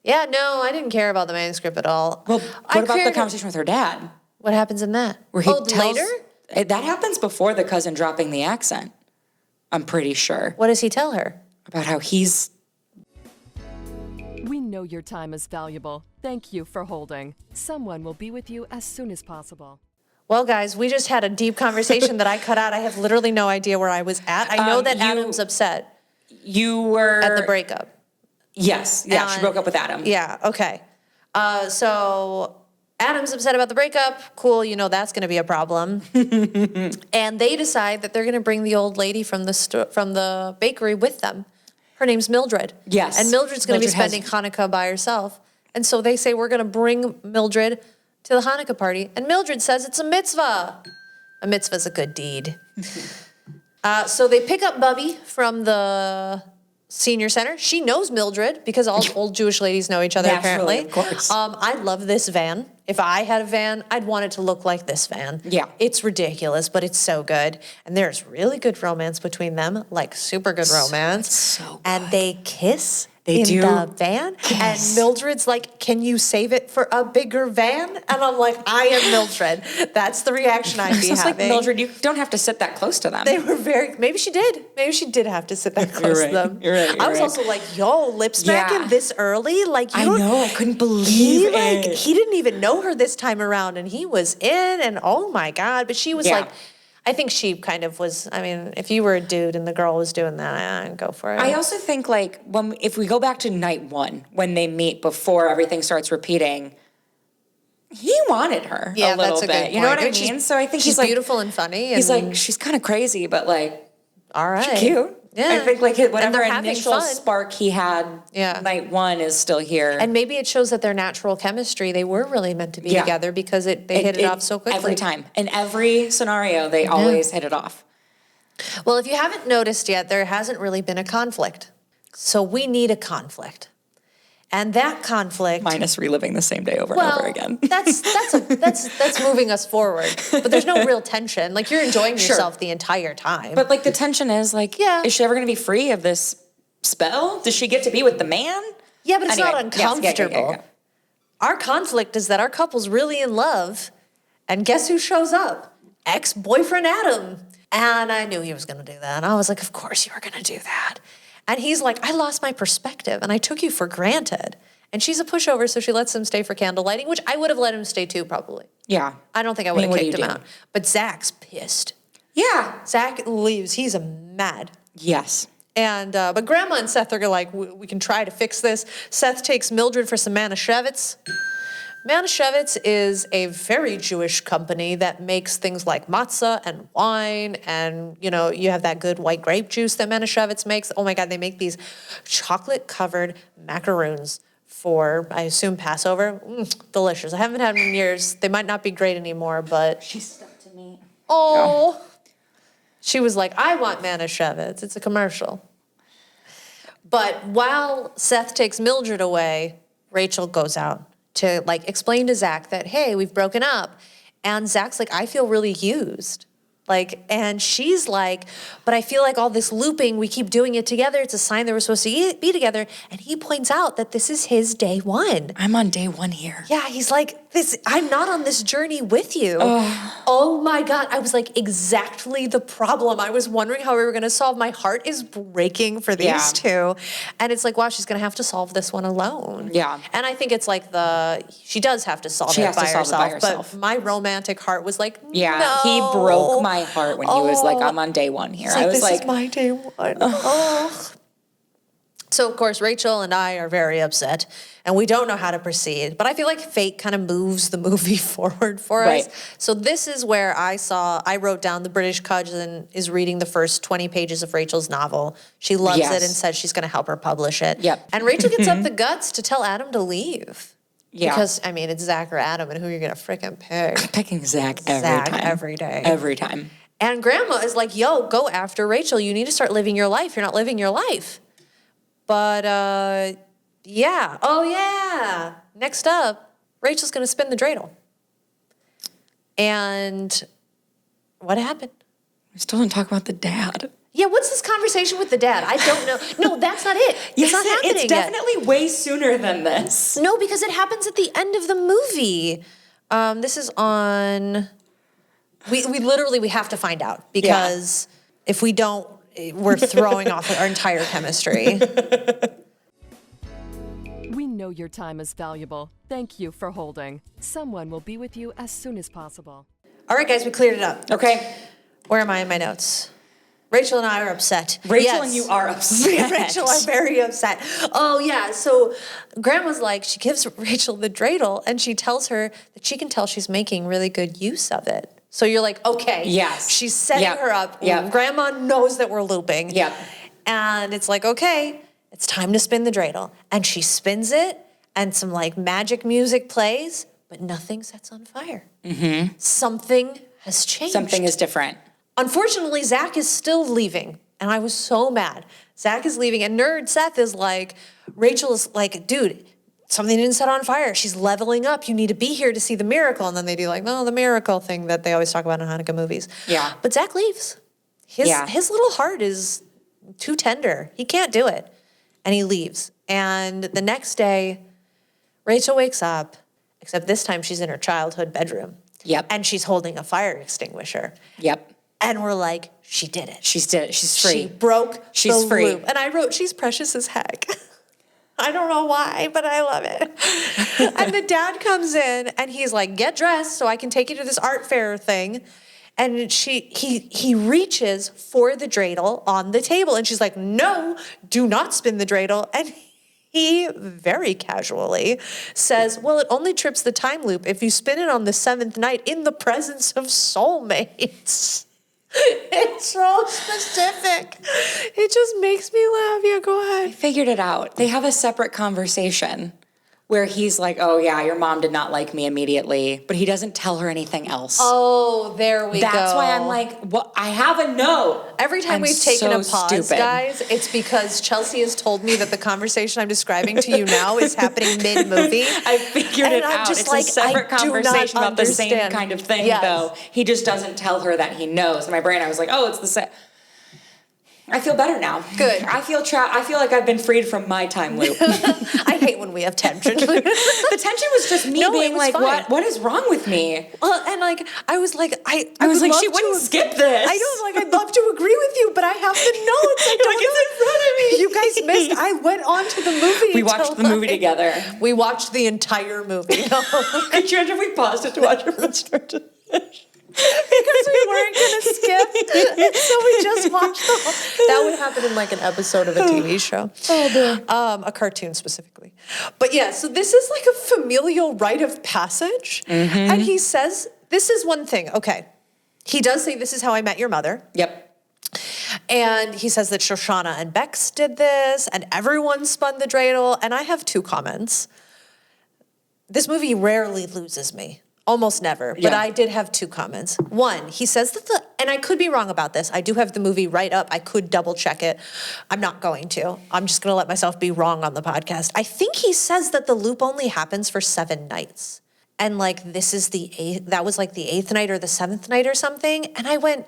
Yeah, no, I didn't care about the manuscript at all. Well, what about the conversation with her dad? What happens in that? Where he tells, later? That happens before the cousin dropping the accent. I'm pretty sure. What does he tell her? About how he's... We know your time is valuable. Thank you for holding. Someone will be with you as soon as possible. Well, guys, we just had a deep conversation that I cut out. I have literally no idea where I was at. I know that Adam's upset. You were... At the breakup. Yes. Yeah, she broke up with Adam. Yeah, okay. So Adam's upset about the breakup. Cool, you know that's going to be a problem. And they decide that they're going to bring the old lady from the bakery with them. Her name's Mildred. Yes. And Mildred's going to be spending Hanukkah by herself. And so they say, we're going to bring Mildred to the Hanukkah party. And Mildred says it's a mitzvah. A mitzvah's a good deed. So they pick up Bubby from the senior center. She knows Mildred because all old Jewish ladies know each other, Naturally, apparently. of course. I love this van. If I had a van, I'd want it to look like this van. Yeah. It's ridiculous, but it's so good. And there's really good romance between them, like super good romance. So good. And they kiss They in do the van. kiss. And Mildred's like, can you save it for a bigger van? And I'm like, I am Mildred. That's the reaction I'd be It's having. like, Mildred, you don't have to sit that close to them. They were maybe she did. Maybe she did have to sit that close to them. You're right. I was also like, yo, lip smacking this early? Like, I know, I couldn't believe it. He didn't even know her this time around, and he was in, and oh my God. But she was like, I think she kind of was, I mean, if you were a dude and the girl was doing that, I'd go for it. I also think, like, if we go back to night one, when they meet before everything starts repeating, he wanted her a little bit. Good point. You know what I mean? So I think she's like, beautiful and funny. He's like, she's kind of crazy, but like, all right, she's cute. Yeah. I think like whatever initial spark he had night one is still here. And maybe it shows that their natural chemistry, they were really meant to be together because they hit it off so quickly. Every time. In every scenario, they always hit it off. Well, if you haven't noticed yet, there hasn't really been a conflict. So we need a conflict. And that conflict... Minus reliving the same day over and over again. that's moving us forward. But there's no real tension. Like, you're enjoying yourself the entire time. But, like, the tension is, like, is she ever going to be free of this spell? Does she get to be with the man? Yeah, but it's not uncomfortable. Yeah. Our conflict is that our couple's really in love. And guess who shows up? Ex-boyfriend Adam. And I knew he was going to do that. And I was like, of course you were going to do that. And he's like, I lost my perspective and I took you for granted. And she's a pushover, so she lets him stay for candle lighting, which I would have let him stay too, probably. Yeah. I don't think I would have kicked him out. But Zach's pissed. Yeah. Zach leaves. He's mad. Yes. And but Grandma and Seth are like, we can try to fix this. Seth takes Mildred for some Manischewitz. Manischewitz is a very Jewish company that makes things like matzah and wine, and you know, you have that good white grape juice that Manischewitz makes. Oh my God, they make these chocolate-covered macaroons for, I assume, Passover. Delicious. I haven't had them in years. They might not be great anymore, but... She stuck to me. Oh. Yeah. She was like, I want Manischewitz. It's a commercial. But while Seth takes Mildred away, Rachel goes out to like explain to Zach that, hey, we've broken up. And Zach's like, I feel really used. Like, and she's like, but I feel like all this looping, we keep doing it together. It's a sign that we're supposed to be together. And he points out that this is his day one. I'm on day one here. Yeah, he's like, I'm not on this journey with you. Oh my God. I was like, exactly the problem. I was wondering how we were going to solve. My heart is breaking for these two. And it's like, wow, she's going to have to solve this one alone. Yeah. And I think it's like she does have to solve it by herself. But my romantic heart was like, no. He broke my heart when he was like, I'm on day one here. I was this is my day one. So, of course, Rachel and I are very upset, and we don't know how to proceed. But I feel like fate kind of moves the movie forward for us. So this is where I wrote down the British cousin is reading the first 20 pages of Rachel's novel. She loves it and says she's going to help her publish it. Yep. And Rachel gets up the guts to tell Adam to leave. Yeah. Because, I mean, it's Zach or Adam, and who you're going to freaking pick? I'm picking Zach every time. Every time. And Grandma is like, yo, go after Rachel. You need to start living your life. You're not living your life. But, yeah. Oh, yeah. Next up, Rachel's going to spin the dreidel. And what happened? We still didn't talk about the dad. Yeah, what's this conversation with the dad? I don't know. No, that's not it. Yes, it's not happening It's definitely way sooner than this. No, because it happens at the end of the movie. This is on... We literally have to find out, because if we don't, we're throwing off our entire chemistry. We know your time is valuable. Thank you for holding. Someone will be with you as soon as possible. All right, guys, we cleared it up. Okay. Where am I in my notes? Rachel and I are upset. Rachel and you are upset. Rachel are very upset. Oh, yeah. So Grandma's like, she gives Rachel the dreidel, and she tells her that she can tell she's making really good use of it. So you're like, okay. Yes. She's setting her up. Yep. Grandma knows that we're looping. Yep. And it's like, okay, it's time to spin the dreidel. And she spins it, and some like magic music plays, but nothing sets on fire. Mm-hmm. Something has changed. Something is different. Unfortunately, Zach is still leaving, and I was so mad. Zach is leaving, and Nerd Seth is like, Rachel is like, dude, something didn't set on fire. She's leveling up. You need to be here to see the miracle. And then they do like, no, the miracle thing that they always talk about in Hanukkah movies. Yeah. But Zach leaves. His little heart is too tender. He can't do it. And he leaves. And the next day, Rachel wakes up, except this time she's in her childhood bedroom. Yep. And she's holding a fire extinguisher. Yep. And we're like, she did it. She's free. She broke She's the free. loop. And I wrote, she's precious as heck. I don't know why, but I love it. And the dad comes in, and he's like, get dressed so I can take you to this art fair thing. And he reaches for the dreidel on the table, and she's like, no, do not spin the dreidel. And he very casually says, well, it only trips the time loop if you spin it on the 7th night in the presence of soulmates. It's so specific. It just makes me laugh. Yeah, go ahead. I figured it out. They have a separate conversation where he's like, oh, yeah, your mom did not like me immediately, but he doesn't tell her anything else. Oh, there we go. That's why I'm like, well, I have a note. Every time we've taken a pause, guys, it's because Chelsea has told me that the conversation I'm describing to you now is happening mid-movie. I figured it out. It's like, a separate conversation about the same kind of thing, though. He just doesn't tell her that he knows. In my brain, I was like, oh, it's the same. I feel better now. Good. I feel like I've been freed from my time loop. I hate when we have tension. The tension was just me being like, fine. What is wrong with me? Well, and like, I was like, I was like, she wouldn't skip this. I know, like, I'd love to agree with you, but I have the notes. I don't know. It's in front of me. You guys missed. I went on to the movie. We watched the movie together. We watched the entire movie. Could you imagine if we paused it to watch it from start to finish? Because we weren't going to skip. And so we just watched the whole... That would happen in like an episode of a TV show. Oh, dear. A cartoon specifically. But yeah, so this is like a familial rite of passage. Mm-hmm. And he says, this is one thing. Okay. He does say, this is how I met your mother. Yep. And he says that Shoshana and Bex did this, and everyone spun the dreidel. And I have 2 comments. This movie rarely loses me. Almost never, but I did have 2 comments. One, he says that and I could be wrong about this. I do have the movie right up. I could double check it. I'm not going to. I'm just going to let myself be wrong on the podcast. I think he says that the loop only happens for 7 nights. And like, this is that was like the 8th night or the 7th night or something. And I went,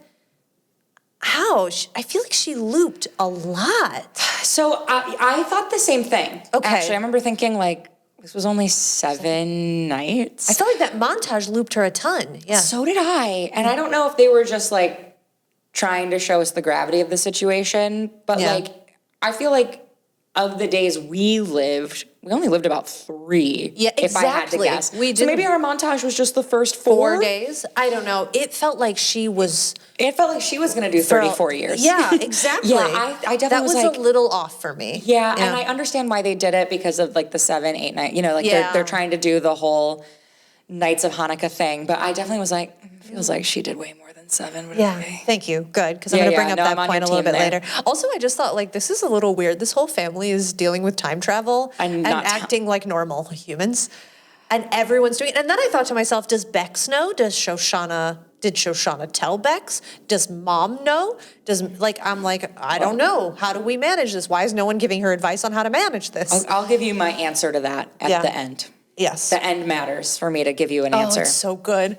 how? I feel like she looped a lot. So I thought the same thing. Okay. Actually, I remember thinking like, This was only 7 nights. I felt like that montage looped her a ton. Yeah. So did I. And I don't know if they were just like trying to show us the gravity of the situation, but like, I feel like of the days we lived, we only lived about 3. Yeah, exactly. If I had to guess. So maybe our montage was just the first 4 days. I don't know. It felt like she was. It felt like she was going to do 34 years. Yeah, exactly. Yeah, I definitely that was like, a little off for me. Yeah, and I understand why they did it because of like the 7, 8 night. You know, like they're trying to do the whole Nights of Hanukkah thing. But I definitely was like, feels like she did way more than 7. Yeah, thank you. Good, because I'm going to bring up that point a little bit later. Also, I just thought like this is a little weird. This whole family is dealing with time travel and acting like normal humans, and everyone's doing it. And then I thought to myself, does Bex know? Did Shoshana tell Bex? Does Mom know? I'm like, I don't know. How do we manage this? Why is no one giving her advice on how to manage this? I'll give you my answer to that at the end. Yes. The end matters for me to give you an answer. Oh, it's so good.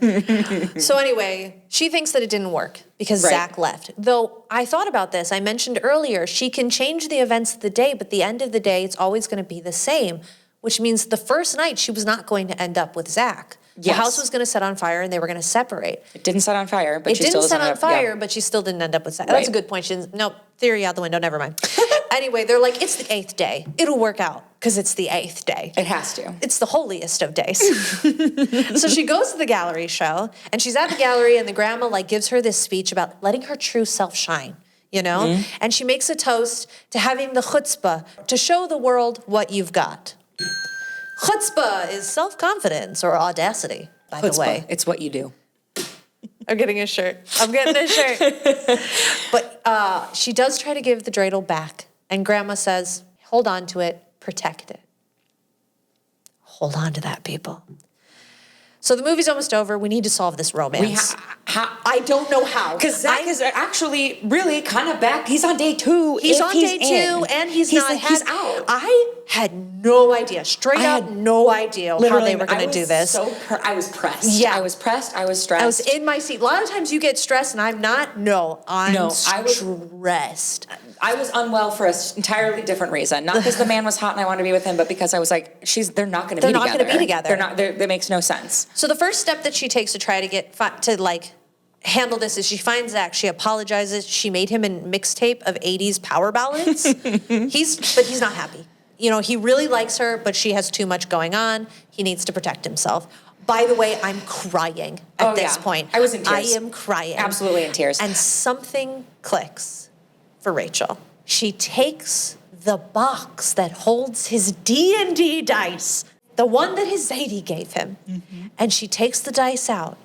So anyway, she thinks that it didn't work because Zach left. Though I thought about this. I mentioned earlier, she can change the events of the day, but the end of the day, it's always going to be the same, which means the first night she was not going to end up with Zach. The house was going to set on fire and they were going to separate. It didn't set on fire, but she still didn't set on fire, but she still didn't end up with Zach. That's a good point. She didn't, nope, theory out the window, never mind. Anyway, they're like, it's the 8th day. It'll work out because it's the 8th day. It has to. It's the holiest of days. So she goes to the gallery show and she's at the gallery and the grandma like gives her this speech about letting her true self shine, you know? And she makes a toast to having the chutzpah to show the world what you've got. Chutzpah is self-confidence or audacity, by the way. It's what you do. I'm getting a shirt. But she does try to give the dreidel back. And Grandma says, hold on to it, protect it. Hold on to that, people. So the movie's almost over. We need to solve this romance. I don't know how. Because Zach is actually really kind of back. He's on day 2. He's on day 2, and he's out. I had no idea, no idea how they were going to do this. I was pressed. Yeah. I was pressed. I was stressed. I was in my seat. A lot of times you get stressed, and I'm not. No, I'm stressed. I was unwell for an entirely different reason. Not because the man was hot and I wanted to be with him, but because I was like, they're not going to be together. They're not going to be together. That makes no sense. So the first step that she takes to try to handle this is she finds Zach. She apologizes. She made him a mixtape of 80s power ballads. He's not happy. You know, he really likes her, but she has too much going on. He needs to protect himself. By the way, I'm crying at this point. I was in tears. I am crying. Absolutely in tears. And something clicks for Rachel. She takes the box that holds his D&D dice, the one that his Zadie gave him, and she takes the dice out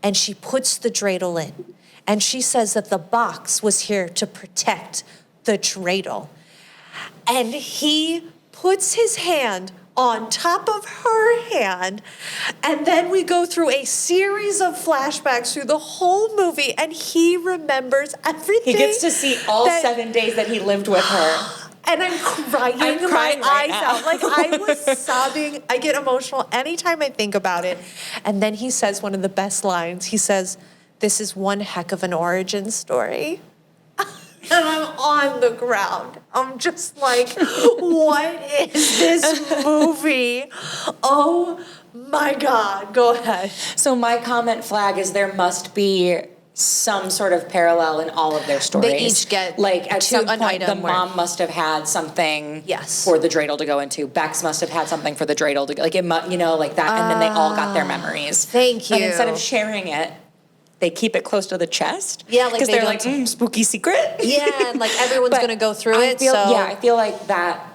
and she puts the dreidel in. And she says that the box was here to protect the dreidel. And he puts his hand on top of her hand, and then we go through a series of flashbacks through the whole movie, and he remembers everything. He gets to see all 7 days that he lived with her. And I'm crying my eyes out. Like, I was sobbing. I get emotional anytime I think about it. And then he says one of the best lines. He says, "This is one heck of an origin story." And I'm on the ground. I'm just like, what is this movie? Oh my God. Go ahead. So my comment flag is there must be some sort of parallel in all of their stories. They each get at some point the mom must have had something for the dreidel to go into. Bex must have had something for the dreidel to go, that, and then they all got their memories. Thank you. But instead of sharing it, they keep it close to the chest. Yeah, because they're like, spooky secret. Yeah, and like everyone's going to go through it. Yeah, I feel like that,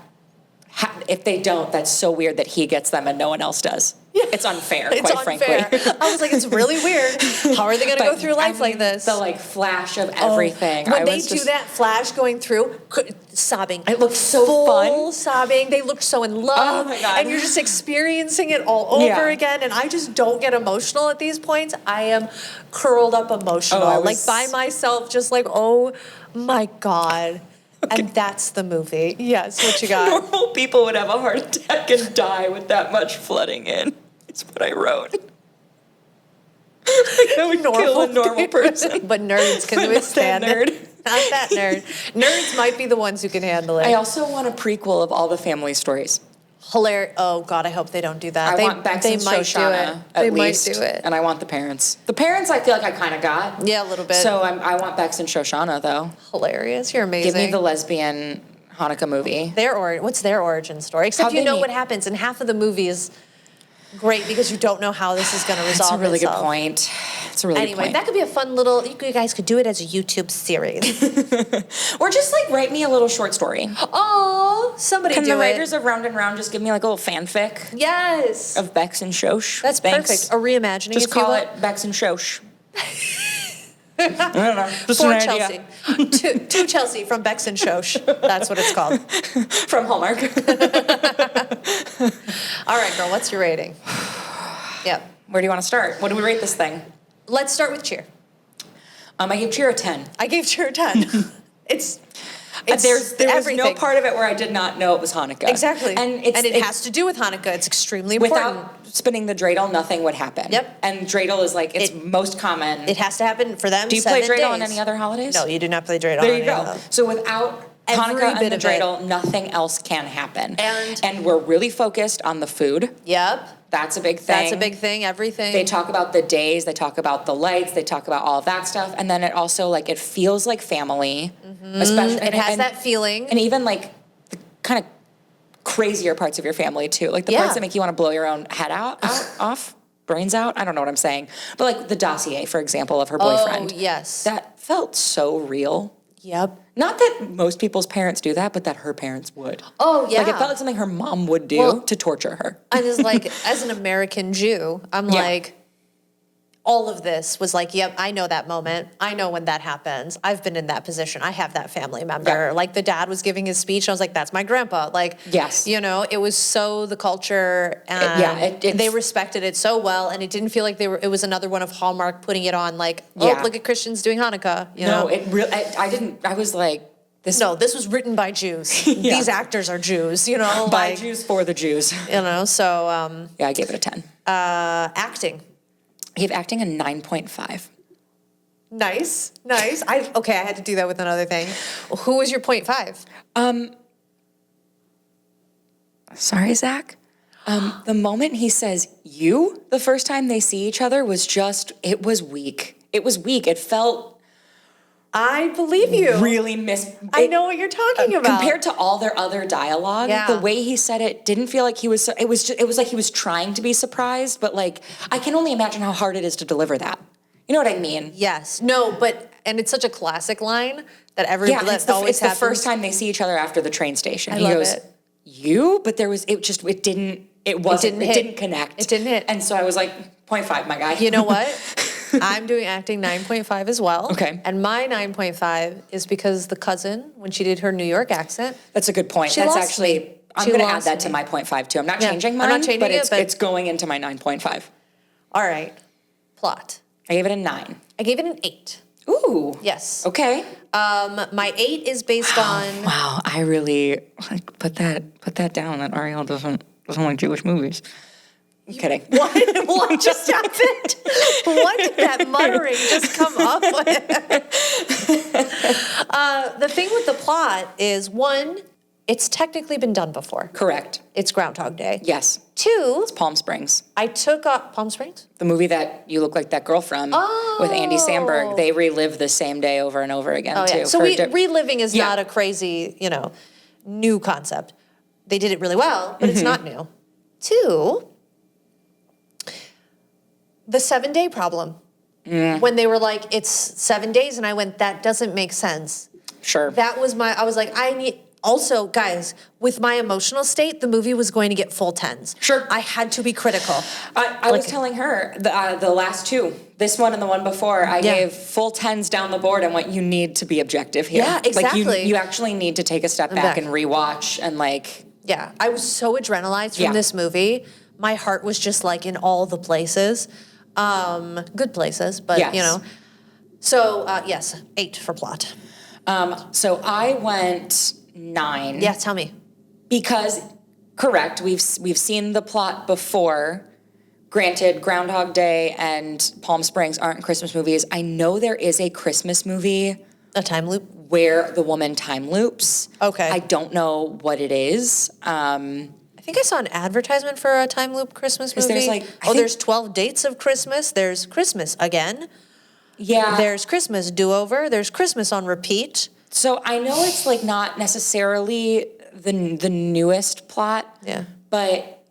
if they don't, that's so weird that he gets them and no one else does. Yeah. It's unfair, quite frankly. I was like, it's really weird. How are they going to go through life like this? The flash of everything. When they do that flash going through, sobbing. It looked so fun. Full sobbing. They looked so in love. Oh my God. And you're just experiencing it all over again. And I just don't get emotional at these points. I am curled up emotional. By myself, just like, oh my God. Okay. And that's the movie. Yes, what you got? Normal people would have a heart attack and die with that much flooding in. It's what I wrote. I would kill a normal person. But nerds can withstand it. Not that nerd. Nerds might be the ones who can handle it. I also want a prequel of all the family stories. Hilarious. Oh, God, I hope they don't do that. I want Bex and Shoshana at least. They might do it. And I want the parents. The parents I feel like I kind of got. Yeah, a little bit. So I want Bex and Shoshana, though. Hilarious. You're amazing. Give me the lesbian Hanukkah movie. What's their origin story? Except you know what happens, and half of the movie is great because you don't know how this is going to resolve itself. That's a really good point. It's a really good point. Anyway, that could be a fun little, you guys could do it as a YouTube series. Or just like write me a little short story. Oh, somebody do it. Can the writers of Round and Round just give me like a little fanfic? Yes. Of Bex and Shosh? That's perfect. A reimagining, just call it Bex and Shosh. I don't know. Just For an Chelsea. To Chelsea from Bex and Shosh. That's what it's called. From Hallmark. All right, girl, what's your rating? Yep. Where do you want to start? What do we rate this thing? Let's start with Cheer. I gave Cheer a 10. I gave Cheer a 10. It's there was no part of it where I did not know it was Hanukkah. Exactly. And it has to do with Hanukkah. It's extremely important. Without spinning the dreidel, nothing would happen. Yep. And dreidel is like, it's most common. It has to happen for them. Do you play dreidel on any other holidays? No, you do not play dreidel there on you any go. other. So without Hanukkah and the dreidel, nothing else can happen. And we're really focused on the food. Yep. That's a big thing. That's a big thing, everything. They talk about the days, they talk about the lights, they talk about all of that stuff. And then it also, like, it feels like family. Especially, it has that feeling. And even, like, the kind of crazier parts of your family, too. Like, the parts that make you want to blow your own head off, brains out. I don't know what I'm saying. But, like, the dossier, for example, of her boyfriend. Oh, yes. That felt so real. Yep. Not that most people's parents do that, but that her parents would. Oh, yeah. Like, it felt like something her mom would do to torture her. I was like, as an American Jew, I'm like, all of this was like, yep, I know that moment. I know when that happens. I've been in that position. I have that family member. Yeah. Like, the dad was giving his speech. I was like, that's my grandpa. Like, yes. You know, it was so the culture. And they respected it so well. And it didn't feel like it was another one of Hallmark putting it on like, look at Christians doing Hanukkah. You know? I was like, this was written by Jews. These actors are Jews, you know. By Jews for the Jews. You know, so. I gave it a 10. Acting. I gave acting a 9.5. Nice. I had to do that with another thing. Who was your 0.5? Sorry, Zach. The moment he says you the first time they see each other was it was weak. It felt. I believe you. Really I know what you're talking about. Compared to all their other dialogue, the way he said it didn't feel like he was. It was like he was trying to be surprised, but like I can only imagine how hard it is to deliver that. You know what I mean? Yes. No, and it's such a classic line that always happens. It's the first time they see each other after the train station. He goes, "You," but it didn't connect. It didn't hit. And so I was like, 0.5, my guy. You know what? I'm doing acting 9.5 as well. Okay. And my 9.5 is because the cousin, when she did her New York accent. That's a good point. I'm going to add that to my 0.5 too. I'm not changing mine, but it's going into my 9.5. All right. Plot. I gave it a 9. I gave it an 8. Ooh. Yes. Okay. My 8 is based on. Wow. I really put that down. That Ariel doesn't like Jewish movies. I'm kidding. What just happened? What did that muttering just come up with? The thing with the plot is, 1, it's technically been done before. Correct. It's Groundhog Day. Yes. 2, it's Palm Springs. I took up Palm Springs? The movie that You Look Like That Girl from with Andy Samberg. They relive the same day over and over again, too. So reliving is not a crazy, new concept. They did it really well, but it's not new. 2, the 7-day problem. When they were like, it's 7 days, and I went, that doesn't make sense. Sure. I was like, also, guys, with my emotional state, the movie was going to get full 10s. Sure. I had to be critical. I was telling her, the last 2, this one and the one before, I gave full 10s down the board and went, you need to be objective here. Yeah, exactly. Like, you actually need to take a step back and rewatch and like... Yeah, I was so adrenalized from this movie. My heart was just like in all the places. Good places, but So, yes, 8 for plot. So I went 9. Yeah, tell me. Because, correct, we've seen the plot before. Granted, Groundhog Day and Palm Springs aren't Christmas movies. I know there is a Christmas movie. A time loop? Where the woman time loops. Okay. I don't know what it is. I I think I saw an advertisement for a time loop Christmas movie. There's 12 dates of Christmas. There's Christmas again. Yeah. There's Christmas do-over. There's Christmas on repeat. So I know it's like not necessarily the newest plot. Yeah. But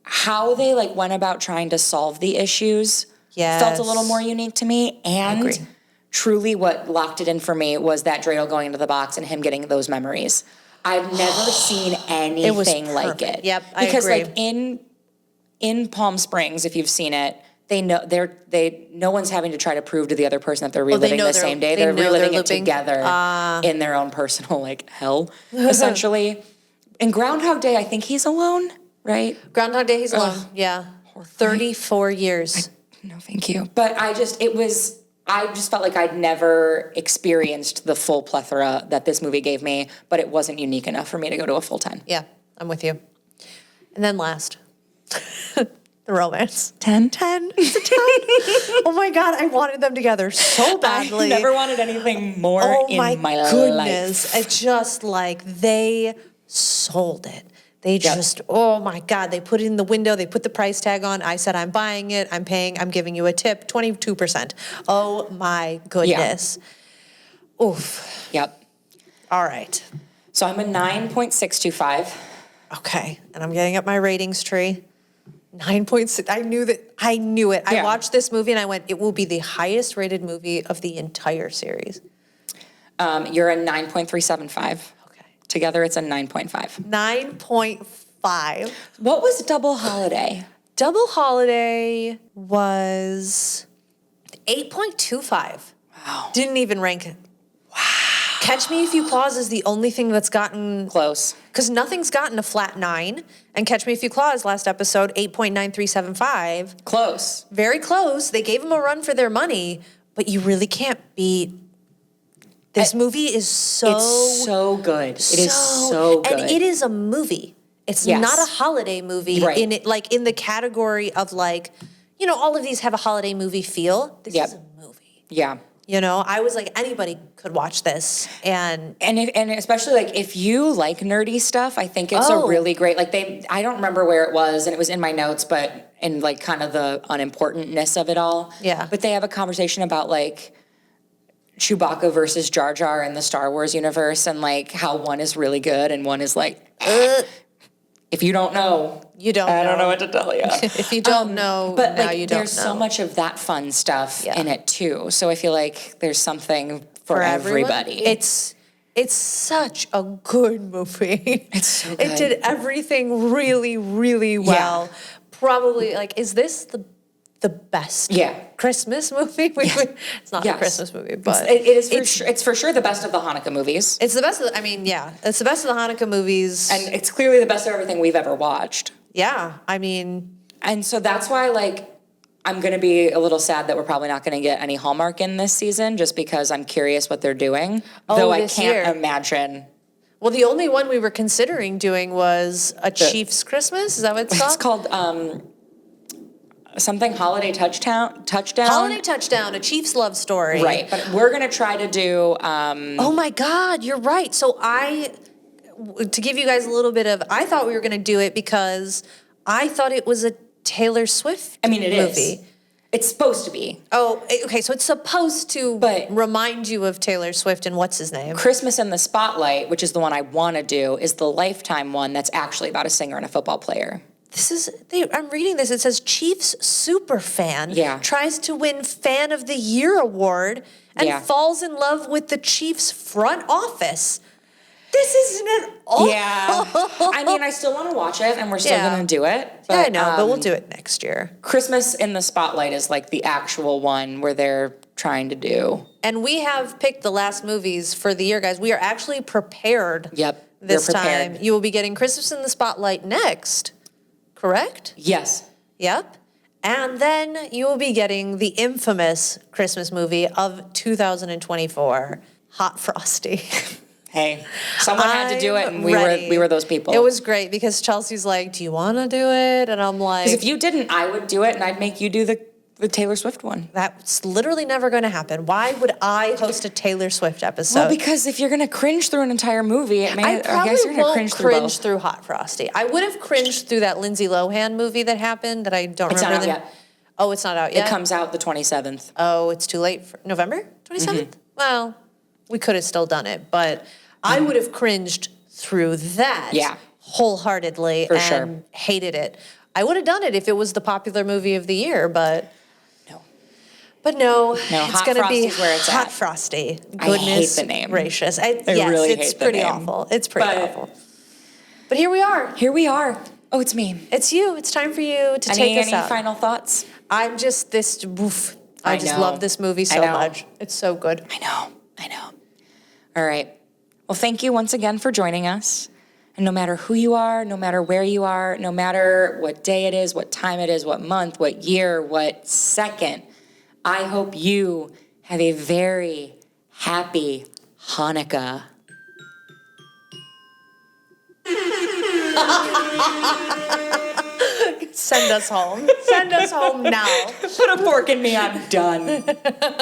how they like went about trying to solve the issues felt a little more unique to me. And truly what locked it in for me was that dreidel going into the box and him getting those memories. I've never seen anything like it. Yep, I agree. Because like in Palm Springs, if you've seen it, they know no one's having to try to prove to the other person that they're reliving the same day. They're reliving it together in their own personal like hell, essentially. In Groundhog Day, I think he's alone, right? Groundhog Day, he's alone. Yeah. 34 years. No, thank you. But I just felt like I'd never experienced the full plethora that this movie gave me, but it wasn't unique enough for me to go to a full 10. Yeah, I'm with you. And then last, the romance. 10? 10. It's a 10. Oh my God, I wanted them together so badly. I never wanted anything more in my goodness. life. It's just like they sold it. They just, oh my God, they put it in the window, they put the price tag on. I said, I'm buying it, I'm paying, I'm giving you a tip, 22%. Oh my goodness. Yeah. Oof. Yep. All right. So I'm a 9.625. Okay. And I'm getting up my ratings tree. 9.6. I knew it. Yeah. I watched this movie and I went, it will be the highest rated movie of the entire series. You're a 9.375. Together, it's a 9.5. 9.5. What was Double Holiday? Double Holiday was 8.25. Wow. Didn't even rank it. Wow. Catch Me If You Clause is the only thing that's gotten... Close. Because nothing's gotten a flat 9. And Catch Me If You Clause, last episode, 8.9375. Close. Very close. They gave them a run for their money, but you really can't beat... This movie is so... It's so good. It is so good. And it is a movie. It's not a holiday movie in it, like in the category of like, you know, all of these have a holiday movie feel. This is a movie. Yeah. You know, I was like, anybody could watch this. And especially like if you like nerdy stuff, I think it's a really great, like I don't remember where it was and it was in my notes, but in like kind of the unimportantness of it all. Yeah. But they have a conversation about like, Chewbacca versus Jar Jar in the Star Wars universe and like how one is really good and one is like, if you don't know, you don't know. I don't know what to tell you. If you don't know, but now like, you don't know. There's so much of that fun stuff in it too. So I feel like there's something for everybody. It's such a good movie. It's so good. It did everything really, really well. Yeah. Probably like, is this the best Christmas movie? It's not a Christmas movie, but it is it's for sure the best of the Hanukkah movies. It's the best of it's the best of the Hanukkah movies. And it's clearly the best of everything we've ever watched. Yeah, I mean. And so that's why like I'm going to be a little sad that we're probably not going to get any Hallmark in this season just because I'm curious what they're doing. Though I can't imagine. Well, the only one we were considering doing was A Chief's Christmas. Is that what it's called? It's called something Holiday Touchdown. Holiday Touchdown, A Chief's Love Story. Right, but we're going to try to do... oh my God, you're right. So to give you guys a little bit of... I thought we were going to do it because I thought it was a Taylor Swift movie. It is. It's supposed to be. Oh, okay, so it's supposed to remind you of Taylor Swift and what's his name? Christmas in the Spotlight, which is the one I want to do, is the Lifetime one that's actually about a singer and a football player. I'm reading this. It says Chiefs superfan tries to win Fan of the Year award and falls in love with the Chiefs front office. This isn't at all. Yeah. I mean, I still want to watch it, and we're still going to do it. But, yeah, I know, but we'll do it next year. Christmas in the Spotlight is like the actual one where they're trying to do. And we have picked the last movies for the year, guys. We are actually prepared. Yep. This time. You will be getting Christmas in the Spotlight next. Correct? Yes. Yep. And then you will be getting the infamous Christmas movie of 2024, Hot Frosty. Hey, someone had to do it, and we were those people. It was great because Chelsea's like, "Do you want to do it?" And I'm like, "Because if you didn't, I would do it, and I'd make you do the The Taylor Swift one. That's literally never going to happen. Why would I host a Taylor Swift episode? Well, because if you're going to cringe through an entire movie, I guess you're going to cringe through both. through Hot Frosty. I would have cringed through that Lindsay Lohan movie that happened that I don't remember. It's not out yet. Oh, it's not out yet? It comes out the 27th. Oh, it's too late for November 27th? Well, we could have still done it, but I would have cringed through that wholeheartedly and hated it. I would have done it if it was the popular movie of the year, but no, it's going to be where it's Hot at. Frosty. I hate the name. Gracious. I really hate the name. It's pretty awful. It's pretty awful. But here we are. Here we are. Oh, it's me. It's you. It's time for you to take us out. Any final thoughts? I'm just I just love this movie so much. It's so good. I know. All right. Well, thank you once again for joining us. And no matter who you are, no matter where you are, no matter what day it is, what time it is, what month, what year, what second, I hope you have a very happy Hanukkah. Send us home. Send us home now. Put a fork in me, I'm done.